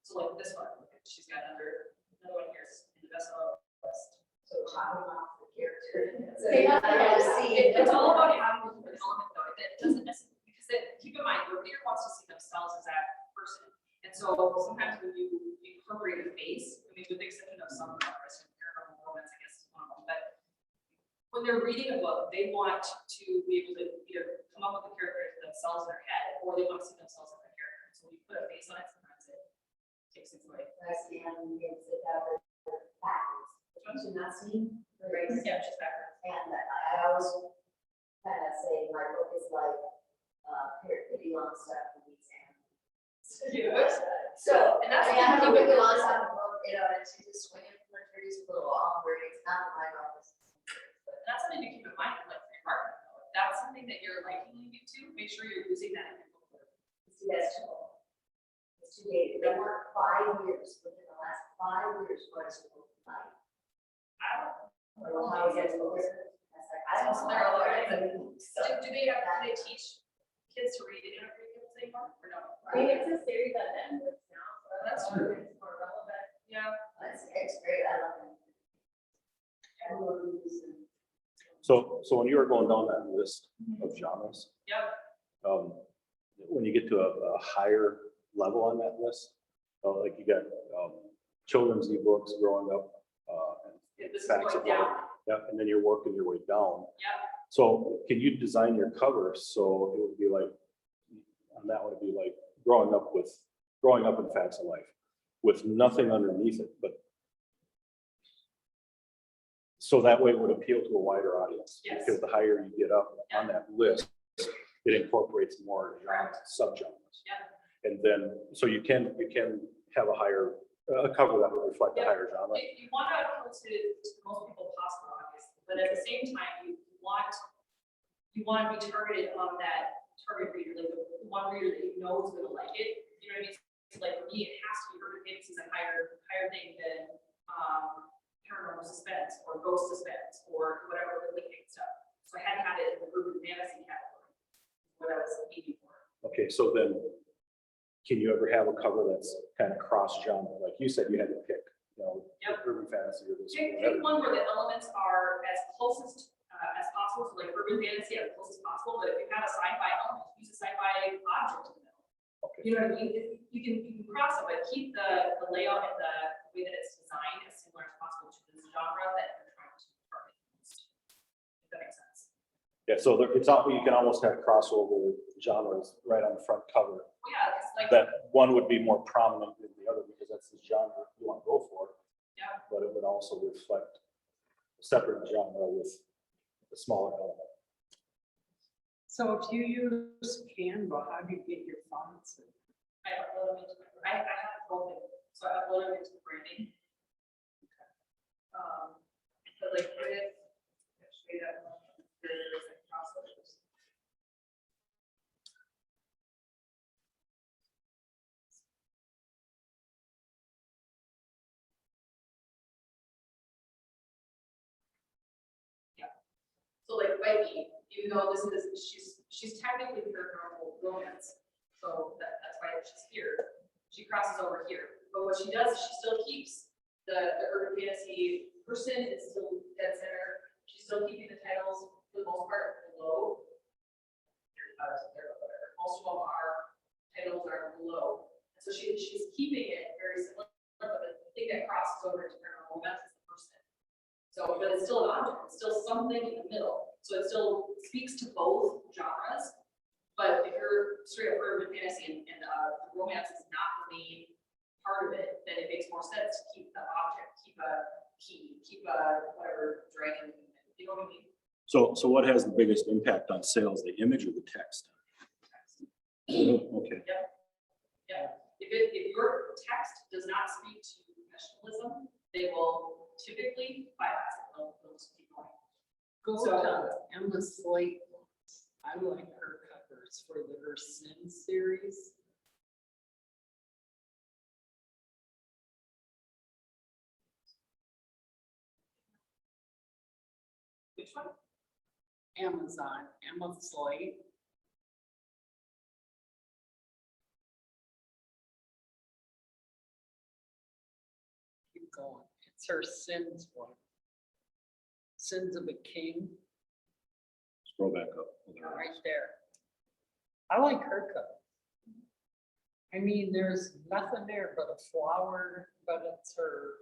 So like this one, she's got another one here in the bestseller list. So chopping off the character. So Yeah, I have to see. it's all about having an element though. It doesn't necessarily, because keep in mind, the reader wants to see themselves as that person. And so sometimes when you incorporate a face, I mean, with the exception of some Western paranormal romance, I guess is one of them, but when they're reading a book, they want to be able to either come up with the characters themselves in their head, or they want to see themselves in the character. So when you put a face on it, sometimes it takes it away. I see, and it's backwards. Which I'm not seeing. Right? Yeah, just backwards. And I always kind of say my book is like, pretty long stuff for these animals. So, And that's I have a keep really it- long stuff, you know, and she's just swinging from the trees a little awkward, it's not my office. That's something to keep in mind, like for your partner. If that's something that you're liking to, make sure you're using that in your book. See, that's too long. It's too dated, they worked 5 years, within the last 5 years, what is it look like? I Or how is it look? That's like, I don't So they're all right. know. do they teach kids to read interviews anymore or no? I mean, it's a series that ends now, so That's that's true. it's more relevant. Yeah. It's great, I love it. I love these. So when you were going down that list of genres, Yep. when you get to a higher level on that list, like you got children's ebooks growing up, and This is facts going of life. down. Yeah, and then you're working your way down. Yep. So can you design your cover so it would be like, on that would be like growing up in facts of life with nothing underneath it, but so that way it would appeal to a wider audience. Yes. Because the higher you get up on that list, it incorporates more subgenres. Yeah. And then, so you can have a higher, a cover that would reflect a Yeah. higher genre. You want to appeal to the most people possible, obviously, but at the same time, you want to be targeted on that target reader, like the one reader that you know is going to like it. You know what I mean? So like for me, it has to be urban fantasy is a higher thing than paranormal suspense or ghost suspense or whatever the linking stuff. So I had to have it in the urban fantasy category, what I was aiming for. Okay, so then, can you ever have a cover that's kind of cross-genre? Like you said, you had to pick, Yep. urban fantasy or this. Pick whatever. one where the elements are as closest as possible, so like urban fantasy as close as possible, but if you have a sci-fi element, use a sci-fi object in the middle. Okay. You know what I mean? You can cross it, but keep the layout and the way that it's designed as similar as possible to the genre that you're trying to target. If that makes sense. Yeah, so it's not, you can almost have crossover genres right on the front cover. Yeah, it's like, That one would be more prominent than the other because that's the genre you want to go for. yeah, But it would also reflect a separate genre with a smaller element. So if you use Canva, how do you get your fonts? I upload them into, I have both, so I upload them into the branding. But like with, I'll show you that one, there's like crossovers. Yeah. So like Vicky, even though this is, she's technically paranormal romance, so that's why she's here. She crosses over here, but what she does is she still keeps the urban fantasy person is still dead center. She's still keeping the titles for the most part below. Most of them are, titles are below. And so she's keeping it very similar, but the thing that crosses over into paranormal romance is the person. So, but it's still an object, it's still something in the middle. So it still speaks to both genres. But if you're straight up urban fantasy and the romance is not the main part of it, then it makes more sense to keep the object, keep a key, keep a whatever dragon, you know what I mean? So what has the biggest impact on sales, the image or the text? Okay. Yeah, if your text does not speak to professionalism, they will typically bypass it, they'll just keep going. Go So- to Emma Slate books. I like her covers for her Sin series. Which one? Amazon, Emma Slate. Keep going. It's her Sins one. Sins of a King, Scroll back up. right there. I like her cover. I mean, there's nothing there but a flower, but it's her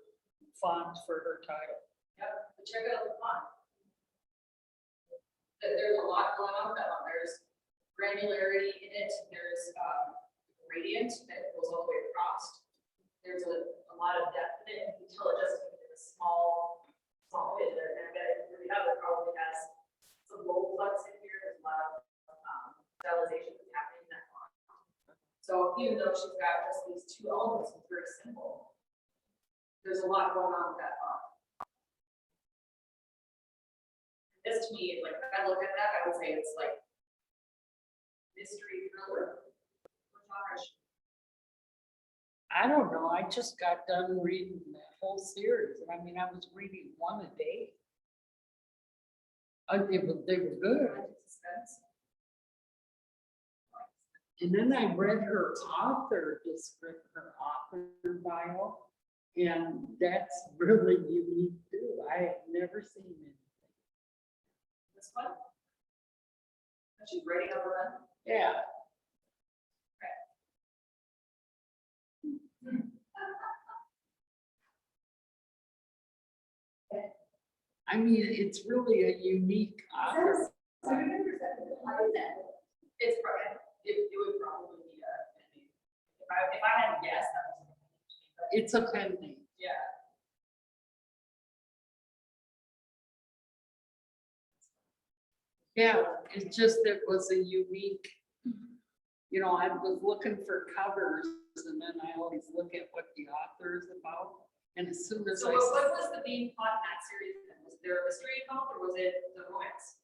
font for her title. Yep, but check out the font. There's a lot going on with that one. There's granularity in it. There's gradient that goes all the way across. There's a lot of depth in it. You can tell it just in a small bit there. And I bet if you have it, probably has some low flux in here. There's a lot of stylization that's happening in that font. So even though she's got just these two elements, it's very simple. There's a lot going on with that font. This to me, like, if I look at that, I would say it's like mystery thriller. I don't know, I just got done reading that whole series, and I mean, I was reading one a day. They were good, Suspense. and then I read her author description, her author bio, and that's really unique too, I have never seen it. This one? And she's writing up her own. Yeah. I mean, it's really a unique author. It's probably, it would probably be if I had to guess, that was. It's a pen name. Yeah. Yeah, it's just, it was a unique, you know, I was looking for covers and then I always look at what the author is about. And as soon as So I, what was the main plot in that series then? Was there a mystery involved or was it the romance?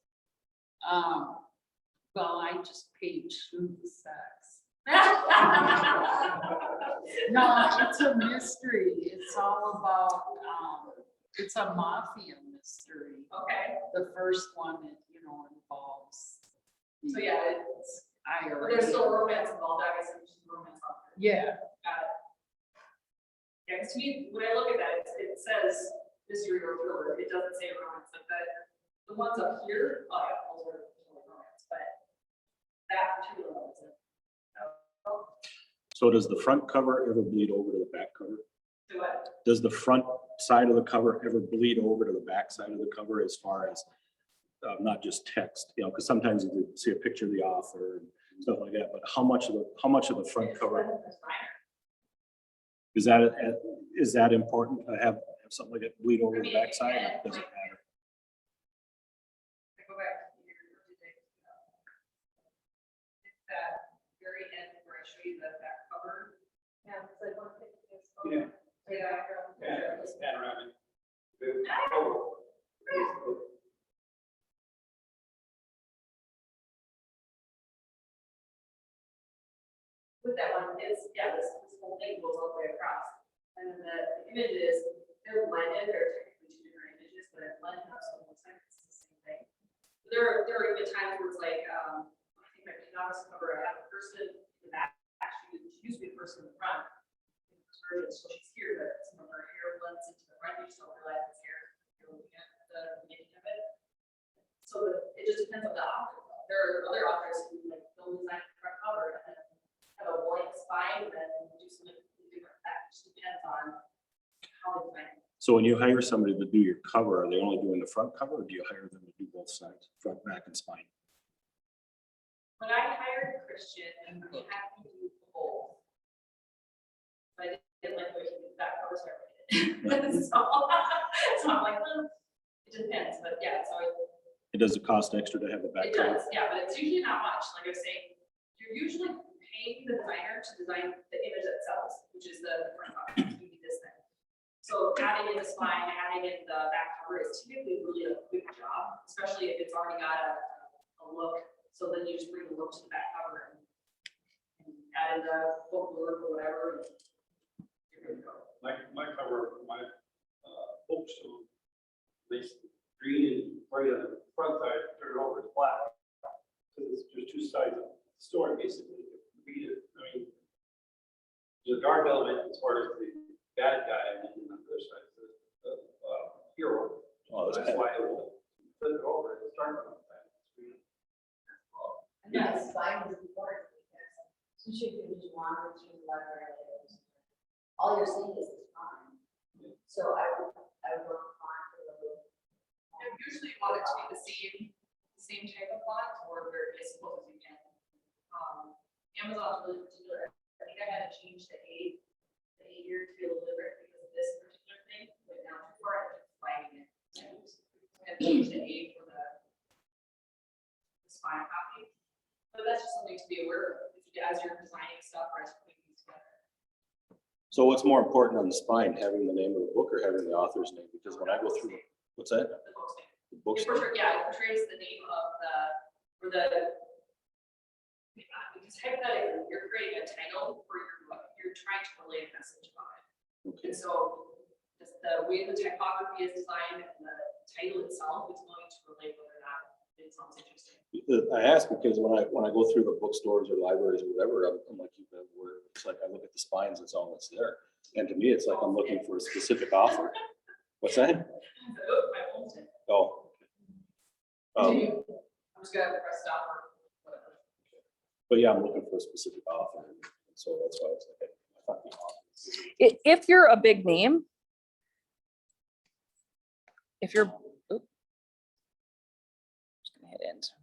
well, I just paged through the sex. No, it's a mystery. It's all about, it's a mafia mystery. Okay, The first one, it, you know, involves. so yeah, it's, IRA. but there's still romance involved, I guess it's just romance on there. Yeah, Got it. Yeah, because to me, when I look at that, it says mystery or thriller, it doesn't say romance, like the ones up here, oh yeah, those are totally romance, but that particular one isn't. So does the front cover ever bleed over to the back cover? Do what? Does the front side of the cover ever bleed over to the back side of the cover as far as not just text, you know, because sometimes you see a picture of the author and stuff like that, but how much of the front cover? Is that important to have something like that bleed over the backside, or does it matter? I go back to your today. It's that very end where I show you the back cover. Yeah, it's like one thing. Yeah. Yeah. Yeah, it's panoramic. With that one is, yeah, this whole thing goes all the way across. And the images, they're blended, they're technically two different images, but it's blended up, so it looks like it's the same thing. There are even times where it's like, I think my novice cover, I have a person in the back, actually, she used to be a person in the front. So she's here, but some of her hair blends into the front, you just don't realize it's hair. You're looking at the beginning of it. So it just depends on the author. There are other authors who like don't design the front cover and then have a blank spine and then do something different. That just depends on how they design it. So when you hire somebody to do your cover, are they only doing the front cover, or do you hire them to do both sides, front, back, and spine? When I hired Christian, we had to do both. But I didn't like the way he did that cover, so I did. So I'm like, well, it depends, but yeah, so It does it cost extra to have the back it cover? does, yeah, but it's usually not much. Like I was saying, you're usually paying the designer to design the image that sells, which is the front cover, to be this thing. So adding in the spine, adding in the back cover is typically really a quick job, especially if it's already got a look. So then you just bring the look to the back cover and add in the bookwork or whatever. And you're good to go. My cover, my book, so this green and right on the front side, turn it over, it's black. Because there's two sides of the story, basically. Read it. I mean, there's a dark element as far as the bad guy, and then on the other side, the hero. Oh, that's That's bad. why it will flip it over, it's dark on the side. And that spine is important because since you can just wander through the library, all you're seeing is the spine. So I would work fine for the. And usually you want it to be the same type of font or very visible as you can. Amazon's really particular. I think I had to change the A here to be a little different because of this particular thing. But now before I was flagging it. I had to change the A for the spine copy. But that's just something to be aware of as you're designing stuff or as you're putting things together. So what's more important on the spine, having the name of the book or having the author's name? Because when I go through, what's that? The book's name. The book's It portrays, yeah, it portrays the name of because hypothetically, you're creating a title for your book, you're trying to relay a message about it. Okay. And so just the way the typography is designed and the title itself is going to relate whether or not it sounds interesting. I ask because when I go through the bookstores or libraries or whatever, I'm like, it's like I look at the spines, it's all that's there. And to me, it's like I'm looking for a specific author. What's that? My own thing. Oh. Continue. I'm just gonna press stop or whatever. But yeah, I'm looking for a specific author. And so that's why it's like, I thought the author. If you're a big name, if you're, just gonna hit end.